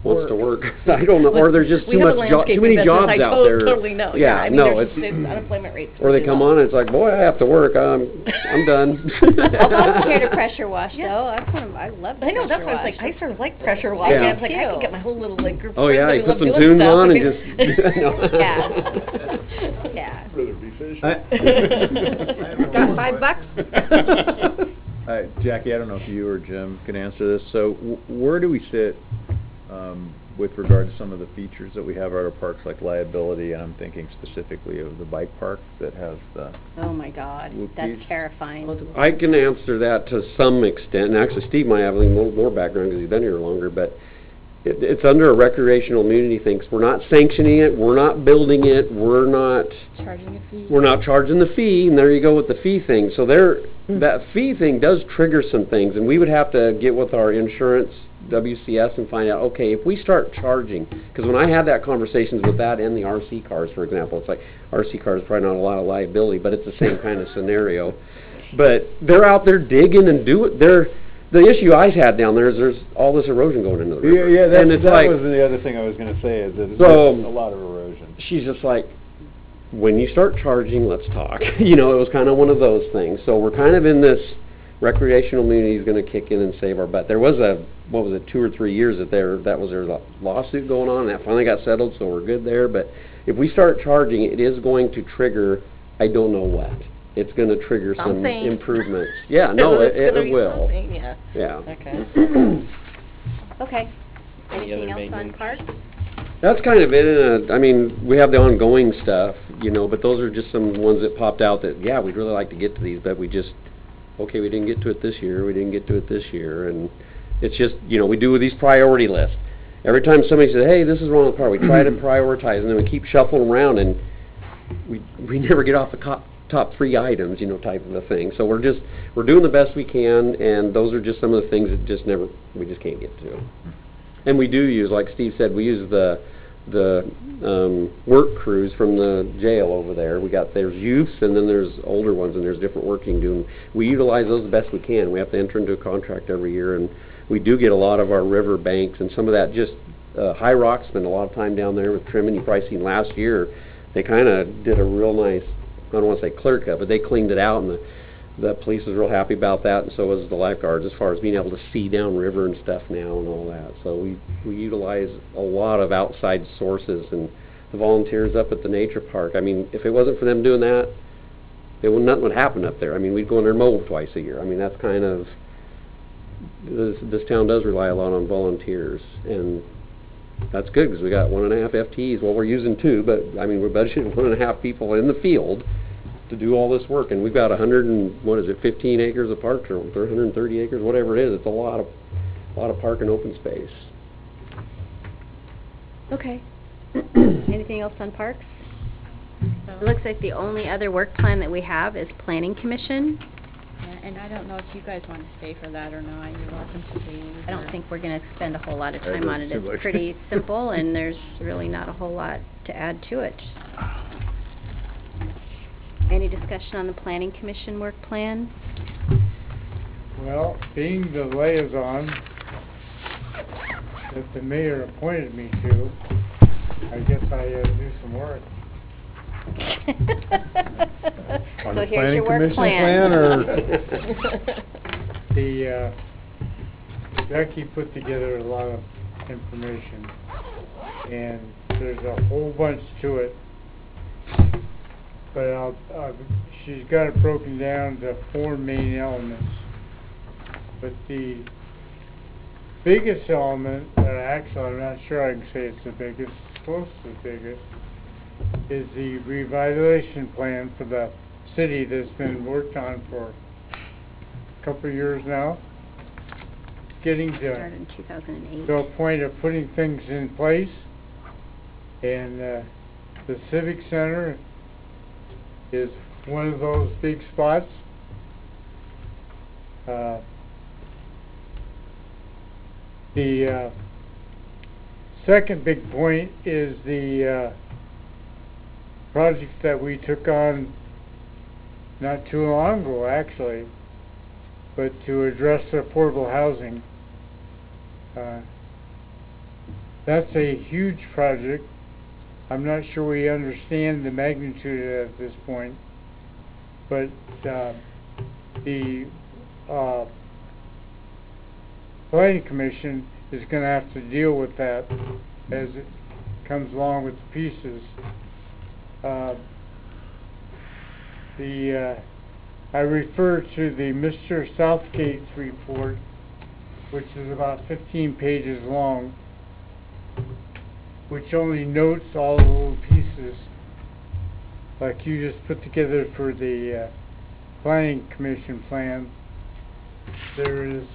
work. I don't know, or there's just We too have a much too landscaping many business, jobs I out there. totally know, Yeah, I mean, no, there's it's, unemployment rates. or they really come low. on and it's like, boy, I have to work, I'm done. I'll volunteer to pressure wash, Yeah. though. I love the I know, that's pressure why I was wash. like, I sort of like pressure wash. Yeah. I was like, I Too. could get my whole little like group of Oh, yeah, friends you that put love some doing tunes stuff. on and Yeah. just, Yeah. Rather be fishing. Got $5? Jackie, I don't know if you or Jim can answer this. So where do we sit with regard to some of the features that we have at our parks, like liability, and I'm thinking specifically of the bike park that has the... Oh, my God. Whoop That's piece. terrifying. I can answer that to some extent, and actually Steve might have a little more background because he's been here longer, but it's under a recreational immunity thing. 'Cause we're not sanctioning it, we're not building it, we're not Charging a fee. charging the fee, and there you go with the fee thing. So that fee thing does trigger some things, and we would have to get with our insurance, WCS, and find out, okay, if we start charging, because when I had that conversations with that and the RC cars, for example, it's like, RC cars probably not a lot of liability, but it's the same kind of scenario. But they're out there digging and the issue I had down there is there's all this erosion going into the river. Yeah, and it's that like, was the other thing I was going to say, is that So- there's a lot of erosion. she's just like, when you start charging, let's talk. You know, it was kind of one of those things. So we're kind of in this recreational immunity is going to kick in and save our butt. There was 2 or 3 years that was their lawsuit going on, and that finally got settled, so we're good there. But if we start charging, it is going to trigger, I don't know what. It's going to trigger some Something. improvements. Yeah, no, It's gonna it be will. something, yeah. Yeah. Okay. Okay. Any Anything other else on maintenance? parks? That's kind of it. I mean, we have the ongoing stuff, you know, but those are just some ones that popped out that, yeah, we'd really like to get to these, but we didn't get to it this year, and it's just, you know, we do these priority lists. Every time somebody says, hey, this is wrong with the park, we try to prioritize, and then we keep shuffling around, and we never get off the top 3 items, you know, type of a thing. So we're doing the best we can, and those are just some of the things that we just can't get to. And we do use, like Steve said, we use the work crews from the jail over there. There's youths, and then there's older ones, and there's different work you can do. And we utilize those the best we can. We have to enter into a contract every year, and we do get a lot of our river banks, and some of that just, High Rock spent a lot of time down there with trimming. You probably seen last year, they kind of did a real nice, I don't want to say clear cut, but they cleaned it out, and the police was real happy about that, and so was the lifeguards, as far as being able to see down river and stuff now and all that. So we utilize a lot of outside sources, and the volunteers up at the nature park. I mean, if it wasn't for them doing that, nothing would happen up there. I mean, we'd go in there and mow twice a year. I mean, that's kind of, this town does rely a lot on volunteers, and that's good, because we got 1.5 FTEs. Well, we're using 2, but I mean, we're budgeting 1.5 people in the field to do all this work, and we've got 15 acres of park, or 130 acres, whatever it is. It's a lot of park and open space. Okay. Anything else on parks? It looks like the only other work plan that we have is Planning Commission. Yeah, and I don't know if you guys want to stay for that or not. You're welcome to leave. I don't think we're going to spend a whole lot of I time on don't it. too It's much. pretty simple, and there's really not a whole lot to add to it. Any discussion on the Planning Commission work plan? Well, being the liaison that the mayor appointed me to, I guess I do some work. So here's your work plan. Becky put together a lot of information, and there's a whole bunch to it. But she's got it broken down to 4 main elements. But the biggest element, actually I'm not sure I can say it's the biggest, close to the biggest, is the revitalization plan for the city that's been worked on for a couple of years now. Getting Started in 2008. to a point of putting things in place. And the Civic Center is one of those big spots. The second big point is the project that we took on not too long ago, actually, but to address affordable housing. That's a huge project. I'm not sure we understand the magnitude of it at this point, but the Planning Commission is going to have to deal with that as it comes along with the pieces. I refer to the Mr. Southgate's report, which is about 15 pages long, which only notes all the little pieces like you just put together for the Planning Commission plan. There is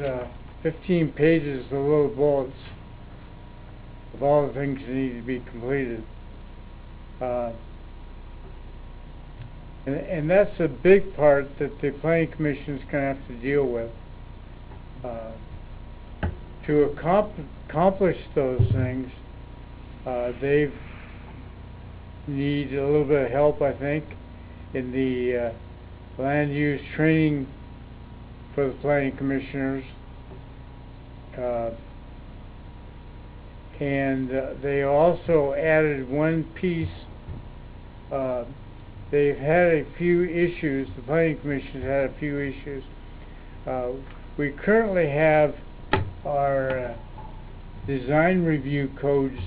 15 pages of little bullets of all the things that need to be completed. And that's a big part that the Planning Commission is going to have to deal with. To accomplish those things, they need a little bit of help, I think, in the land use training for the planning commissioners. And they also added one piece. They've had a few issues, the Planning Commission has had a few issues. We currently have our design review codes.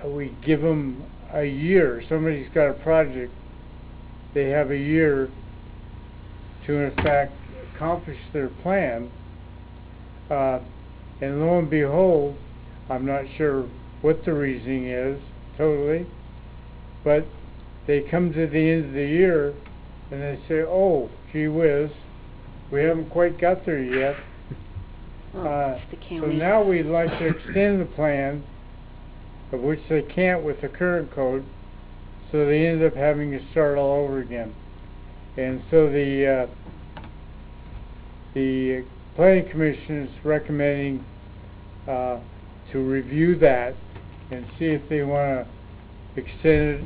We give them a year. Somebody's got a project, they have a year to in fact accomplish their plan. And lo and behold, I'm not sure what the reasoning is totally, but they come to the end of the year and they say, oh, gee whiz, we haven't quite got there yet. So now we'd like to extend the plan, of which they can't with the current code, so they end up having to start all over again. And so the Planning Commission is recommending to review that and see if they want to extend it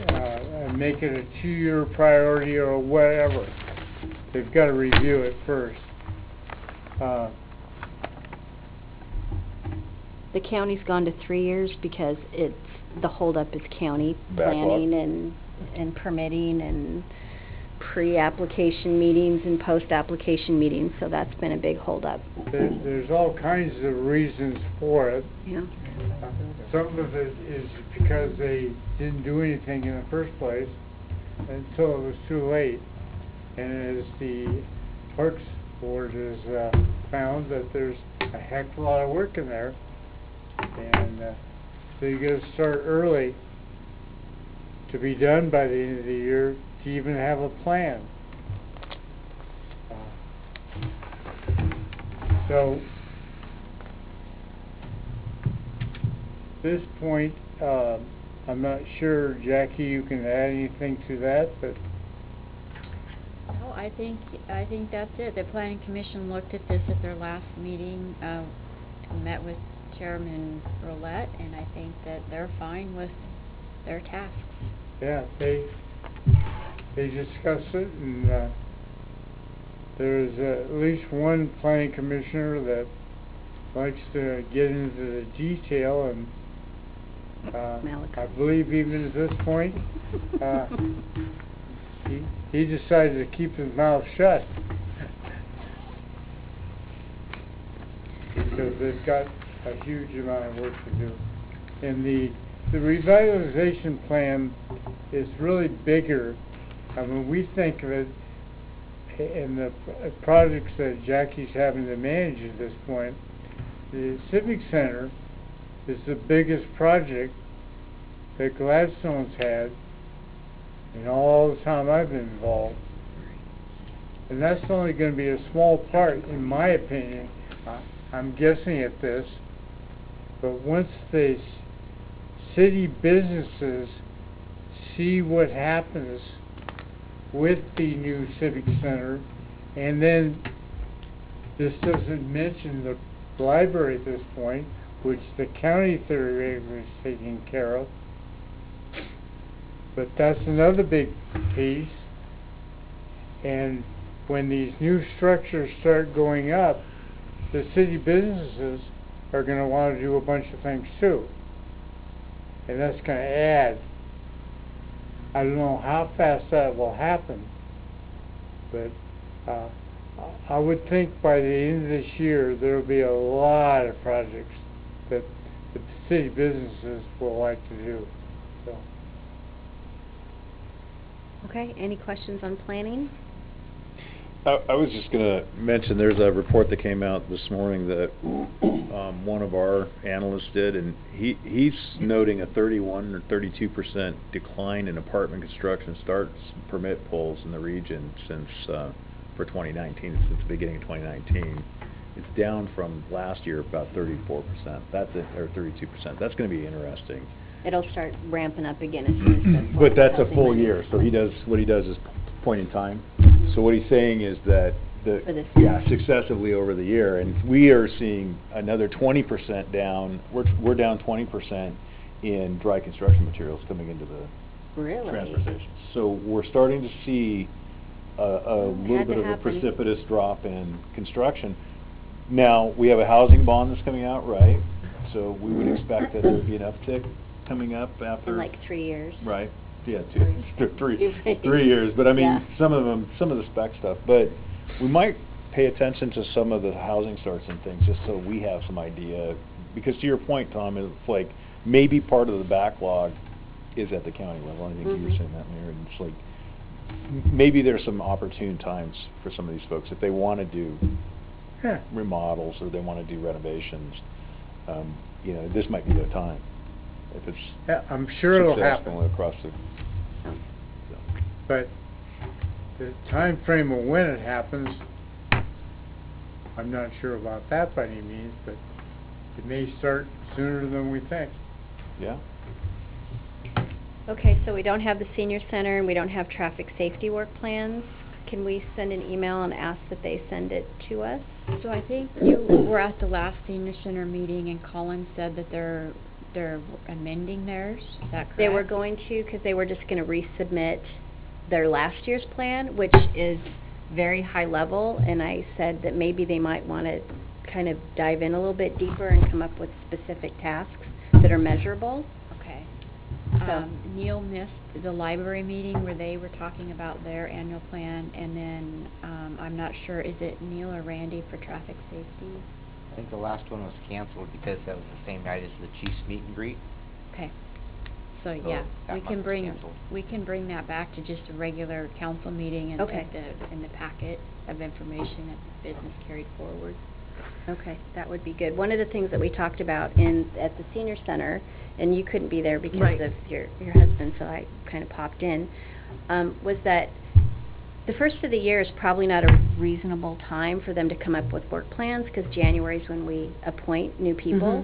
and make it a 2-year priority or whatever. They've got to review it first. The county's gone to 3 years because it's the holdup is county planning and permitting and pre-application meetings and post-application meetings, so that's been a big holdup. There's all kinds of reasons for it. Yeah. Some of it is because they didn't do anything in the first place until it was too late. And as the Parks Board has found that there's a heck of a lot of work in there, and so you got to start early to be done by the end of the year to even have a plan. So at this point, I'm not sure, Jackie, you can add anything to that, but No, I think that's it. The planning commission looked at this at their last meeting, met with Chairman Roulette, and I think that they're fine with their tasks. yeah, they discussed it, and there's at least one planning commissioner that likes to get into the detail, and I believe even at this point, he decided to keep his mouth shut. Because they've got a huge amount of work to do. And the revitalization plan is really bigger. I mean, we think of it in the projects that Jackie's having to manage at this point. The Civic Center is the biggest project that Gladstone's had in all the time I've been involved. And that's only going to be a small part, in my opinion. I'm guessing at this. But once the city businesses see what happens with the new Civic Center, and then this doesn't mention the library at this point, which the county theoretically is taking care of. But that's another big piece. And when these new structures start going up, the city businesses are going to want to do a bunch of things too. And that's going to add. I don't know how fast that will happen, but I would think by the end of this year there will be a lot of projects that the city businesses will like to do. So. Okay, any questions on planning? I was just going to mention there's a report that came out this morning that one of our analysts did, and he's noting a 31 or 32% decline in apartment construction starts permit pulls in the region since for 2019, since the beginning of 2019. It's down from last year about 34%. That's it, or 32%. That's going to be interesting. It'll start ramping up again as soon as But that's a full year, so what he does is point in time. So what he's saying is that successively over the year, and we are seeing another 20% down. We're down 20% in dry construction materials coming into the transfer stations. So we're starting to see a little bit of a precipitous drop in construction. Now we have a housing bond that's coming out, right? So we would expect that there would be an uptick coming up after in like 3 years. Right. Yeah, 3 years. But I mean, some of the spec stuff. But we might pay attention to some of the housing starts and things, just so we have some idea. Because to your point, Tom, it's like maybe part of the backlog is at the county level. I think you were saying that, Mayor. And it's like maybe there's some opportune times for some of these folks if they want to do remodels or they want to do renovations. This might be their time. If it's I'm sure it'll happen across the. But the time frame of when it happens, I'm not sure about that by any means, but it may start sooner than we think. Yeah. Okay, so we don't have the senior center and we don't have traffic safety work plans. Can we send an email and ask that they send it to us? So I think you were at the last senior center meeting and Colin said that they're amending theirs. Is that correct? They were going to, because they were just going to resubmit their last year's plan, which is very high level, and I said that maybe they might want to kind of dive in a little bit deeper and come up with specific tasks that are measurable. Okay. So Neil missed the library meeting where they were talking about their annual plan, and then I'm not sure, is it Neil or Randy for traffic safety? I think the last one was canceled because that was the same night as the Chiefs meet and greet. Okay. So yeah, we can bring that back to just a regular council meeting and in the packet of information and business carried forward. Okay, that would be good. One of the things that we talked about at the senior center, and you couldn't be there because of your husband, so I kind of popped in, was that the first of the year is probably not a reasonable time for them to come up with work plans, because January is when we appoint new people.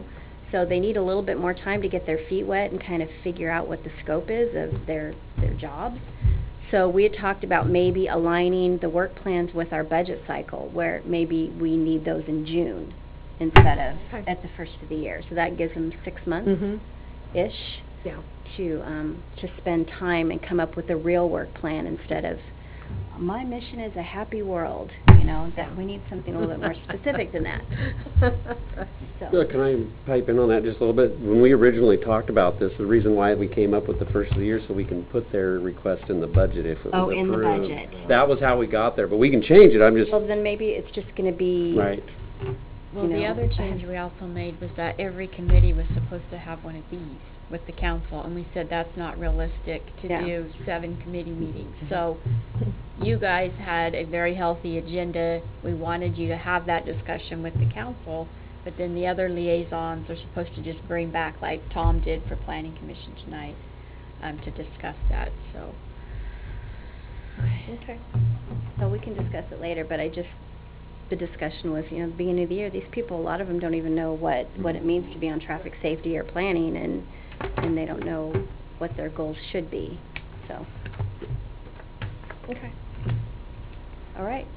So they need a little bit more time to get their feet wet and kind of figure out what the scope is of their jobs. So we had talked about maybe aligning the work plans with our budget cycle, where maybe we need those in June instead of at the first of the year. So that gives them 6 months-ish Yeah. to spend time and come up with a real work plan instead of, my mission is a happy world, that we need something a little bit more specific than that. So. Can I pipe in on that just a little bit? When we originally talked about this, the reason why we came up with the first of the year so we can put their request in the budget if it was approved. in the budget. That was how we got there, but we can change it, I'm just... Well, then maybe it's just going to be... Right. Well, the other change we also made was that every committee was supposed to have one of these with the council, and we said that's not realistic to do 7 committee meetings. So you guys had a very healthy agenda. We wanted you to have that discussion with the council, but then the other liaisons are supposed to just bring back, like Tom did for Planning Commission tonight, to discuss that, so. Okay. So we can discuss it later, but the discussion was, the beginning of the year, these people, a lot of them don't even know what it means to be on traffic safety or planning, and they don't know what their goals should be, so. Okay. All right.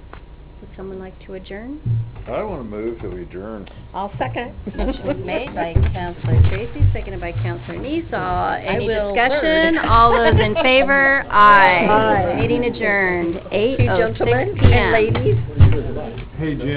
Would someone like to adjourn? I want to move to adjourn. I'll second. Motion was made by Councilor Tracy, seconded by Councilor Neesaw. Any will discussion? third. All those in favor? Aye. Aye. Meeting adjourned, 8:06 Gentlemen PM. and ladies. Hey, Jim.